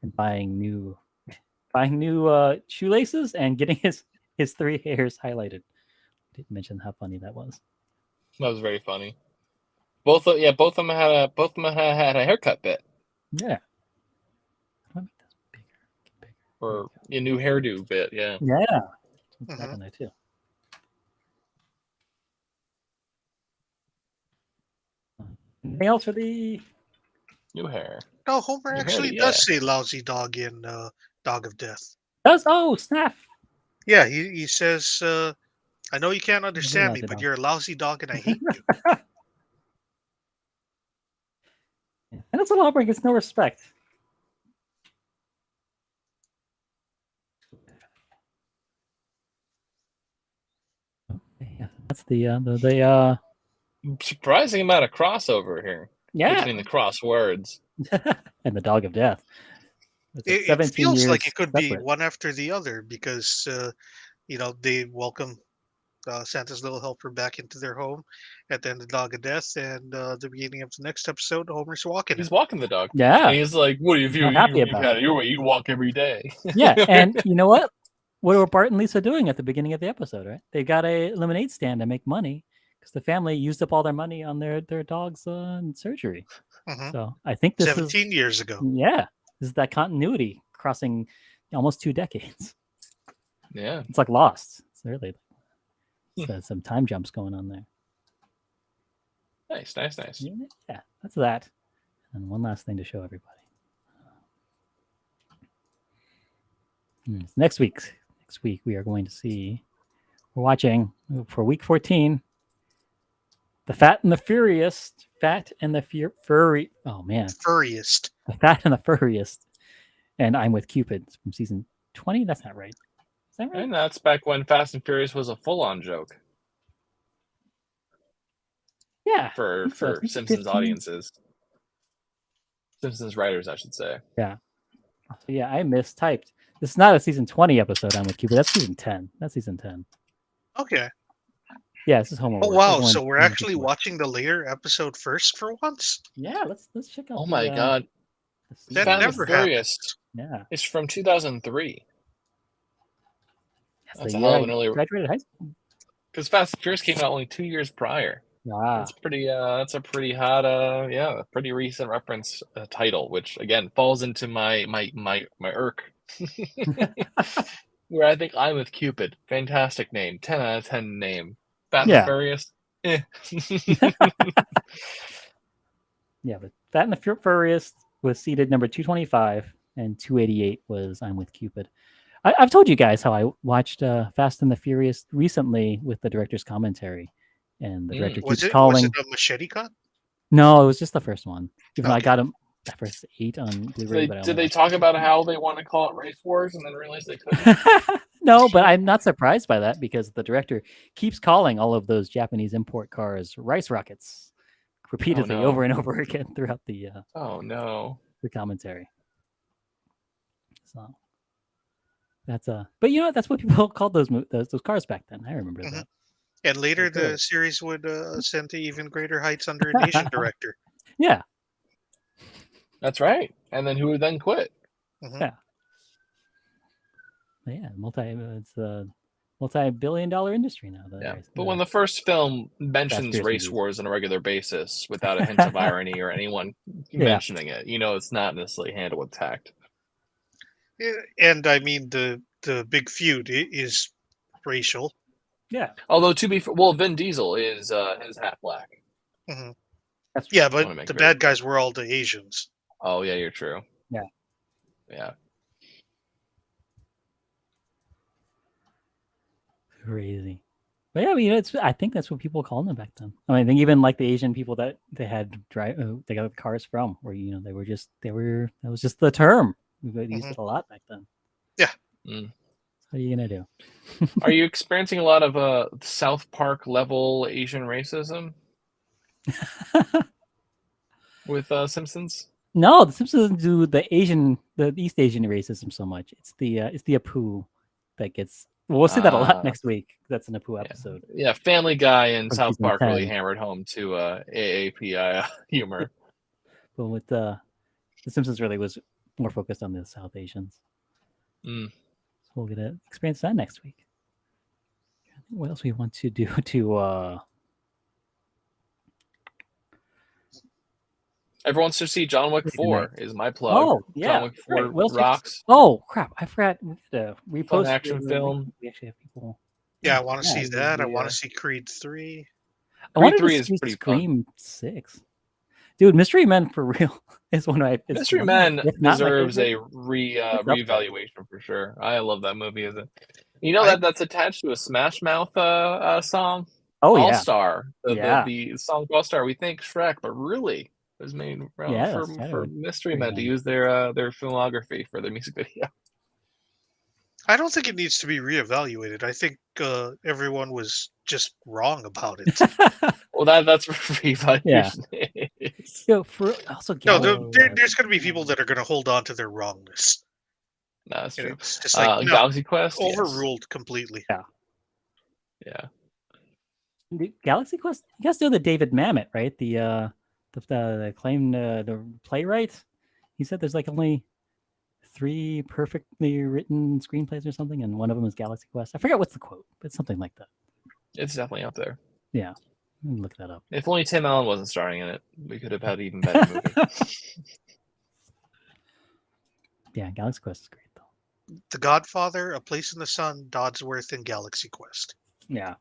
and buying new shoelaces and getting his 3 hairs highlighted. Didn't mention how funny that was. That was very funny. Both of them had a haircut bit. Yeah. How do I make this bigger? Get bigger. Or a new hairdo bit, yeah. Yeah. What's happened there too? Anything else for the New hair. No, Homer You actually heard it, does say lousy dog in Dog of Death. Oh, snap. Yeah, he says, I know you can't understand me, lousy but dog. you're a lousy dog and I hate you. And that's what Homer gets no respect. Yeah, that's the Surprising amount of crossover here between the crosswords. and the Dog of Death. It's It feels years like it could be separate. one after the other because, they welcome Santa's little helper back into their home at the end of Dog of Death, and the beginning of the next episode, Homer's walking. He's walking the dog. Yeah. And he's like, what if Not happy you've about had it your way, you walk every day. Yeah, and you know what? What were Bart and Lisa doing at the beginning of the episode, right? They got a lemonade stand to make money because the family used up all their money on their dog's surgery. So I think this 17 years ago. Yeah, this is that continuity crossing almost 2 decades. Yeah, it's like Lost. It's really some time jumps going on there. Nice. Yeah, that's that. And one last thing to show everybody. Next week we are going to see. We're watching for week 14. The Fat and the Furious. Fat and the Furry. Oh man. Furriest. The Fat and the Furriest. And I'm with Cupid from season 20. That's not right. Is that right? And that's back when Fast and Furious was a full-on joke. Yeah. For Simpsons 15? audiences. Simpsons writers, I should say. Yeah. So yeah, I mistyped. This is not a season 20 episode. I'm with Cupid. That's season 10. That's season 10. Okay. Yeah, this is Homer. Oh wow! So we're actually watching the later episode first for once. Yeah, let's check out. Oh my god, that never Furious. Yeah, it's from 2003. That's a hell of an early graduated high school. Because Fast and Furious came out only 2 years prior. That's pretty. That's a pretty hot. Pretty recent reference title, which again falls into my irk. Where I think I'm with Cupid. Fantastic name. 10 out of 10 name. Fat and Furious. Yeah, but Fat and the Furious was seated number 225, and 288 was I'm with Cupid. I've told you guys how I watched Fast and the Furious recently with the director's commentary, and the director keeps calling. Was it a machete cut? No, it was just the first one. Even though I got him that first 8 on Blu-ray. Did they talk about how they want to call it Race Wars and then realize they couldn't? No, but I'm not surprised by that because the director keeps calling all of those Japanese import cars rice rockets repeatedly over and over again throughout the the commentary. So that's but you know that's what people called those cars back then. I remember that. And later the series would ascend to even greater heights under an Asian director. Yeah. That's right. And then who would then quit? Yeah. Yeah, it's a multi-billion-dollar industry now. But when the first film mentions race wars on a regular basis without a hint of irony or anyone mentioning it, you know it's not necessarily handled with tact. And I mean the big feud is racial. Yeah. Although Vin Diesel is half black. Mm-hmm. Yeah, but the bad guys were all the Asians. Oh yeah, you're true. Yeah. Yeah. Crazy. But yeah, I mean, I think that's what people called them back then. I mean, I think even like the Asian people that they had they got the cars from, where that was just the term. We used it a lot back then. Yeah. What are you gonna do? Are you experiencing a lot of South Park level Asian racism with Simpsons? No, the Simpsons doesn't do the East Asian racism so much. It's the Apu that gets. We'll see that a lot next week. That's an Apu episode. Yeah, Family Guy and South Park really hammered home to AAPI humor. But with the Simpsons really was more focused on the South Asians. So we'll get to experience that next week. What else we want to do to everyone wants to see John Wick 4 is my plug. Oh, yeah. John Wick 4 rocks. Oh, crap. I forgot. We post an action film. We actually have people. Yeah, I want to see that. I want to see Creed 3. Creed 3 is pretty Scream 6. Dude, Mystery Men for real is one of my... Mystery Men deserves a reevaluation for sure. I love that movie. You know that's attached to a Smash Mouth song? Oh, All-Star. The song All-Star. We think Shrek, but really... It was made for Mystery Men to use their filmography for their music video. I don't think it needs to be reevaluated. I think everyone was just wrong about it. Well, that's what reevaluation is. There's going to be people that are going to hold on to their wrongness. No, that's true. It's just like Galaxy Quest overruled completely. Yeah. Galaxy Quest. You guys know the David Mamet, right? The claimed the playwright. He said there's like only 3 perfectly written screenplays or something, and one of them is Galaxy Quest. I forget what's the quote, but something like that. It's definitely out there. Yeah, Let me look that up. If only Tim Allen wasn't starring in it, we could have had an even better movie. Yeah, Galaxy Quest is great though. The Godfather, A Place in the Sun, Dodsworth, and Galaxy Quest. Yeah.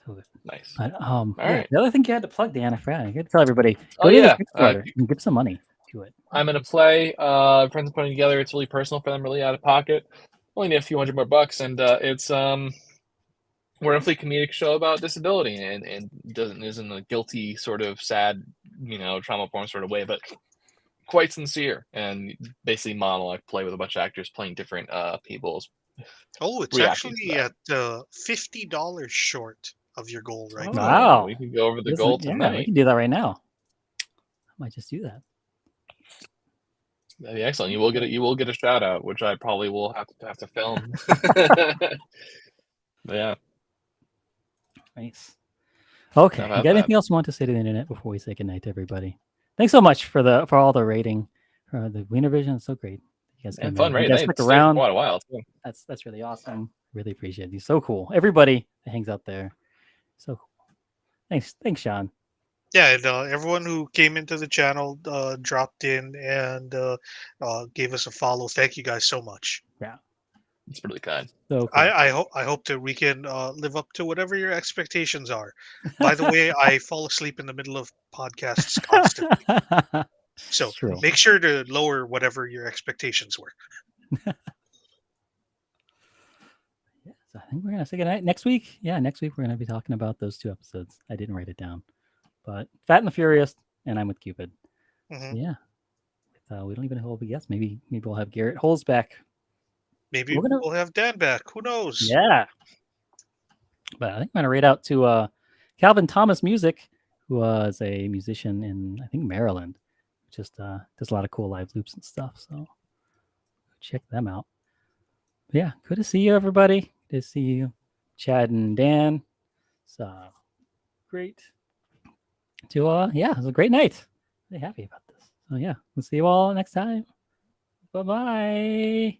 So good. Nice. But, right. The other thing you had to plug, Dan, I forgot. You had to tell everybody. Oh, Go to yeah. the Kickstarter and give some money to it. I'm going to play. Friends are putting it together. It's really personal for them, really out of pocket. Only need a few $100 more, and it's we're a comedic show about disability, and isn't a guilty sort of sad, trauma porn sort of way, but quite sincere, and basically monologue play with a bunch of actors playing different people's. Oh, it's actually at $50 short of your goal right now. Wow, we can go over the goal tonight. Yeah, we can do that right now. I might just do that. That'd be excellent. You will get a shout out, which I probably will have to film. But yeah. Nice. Okay. You got anything else you want to say to the internet before we say goodnight to everybody? Thanks so much for all the rating. The Wiener Vision is so great. You guys and fun, right? You guys stick around. Quite a while. Too. That's really awesome. Really appreciate you. So cool. Everybody that hangs out there. So cool. Thanks, Sean. Yeah, and everyone who came into the channel, dropped in, and gave us a follow. Thank you guys so much. Yeah, it's really kind. So cool. I hope that we can live up to whatever your expectations are. By the way, I fall asleep in the middle of podcasts constantly, so make sure to lower whatever your expectations were. I think we're gonna say goodnight next week. Yeah, next week we're gonna be talking about those 2 episodes. I didn't write it down, but Fat and the Furious and I'm with Cupid. Mm-hmm. So, yeah, we don't even know who will be guests. Maybe we'll have Garrett Holes back. Maybe we'll have Dan back. Who knows? Yeah. But I think I'm gonna read out to Calvin Thomas Music, who was a musician in I think Maryland. Just does a lot of cool live loops and stuff. So check them out. But yeah, good to see you, everybody. Good to see you, Chad and Dan. So great. It was a great night. Really happy about this. So yeah, we'll see you all next time. Bye-bye.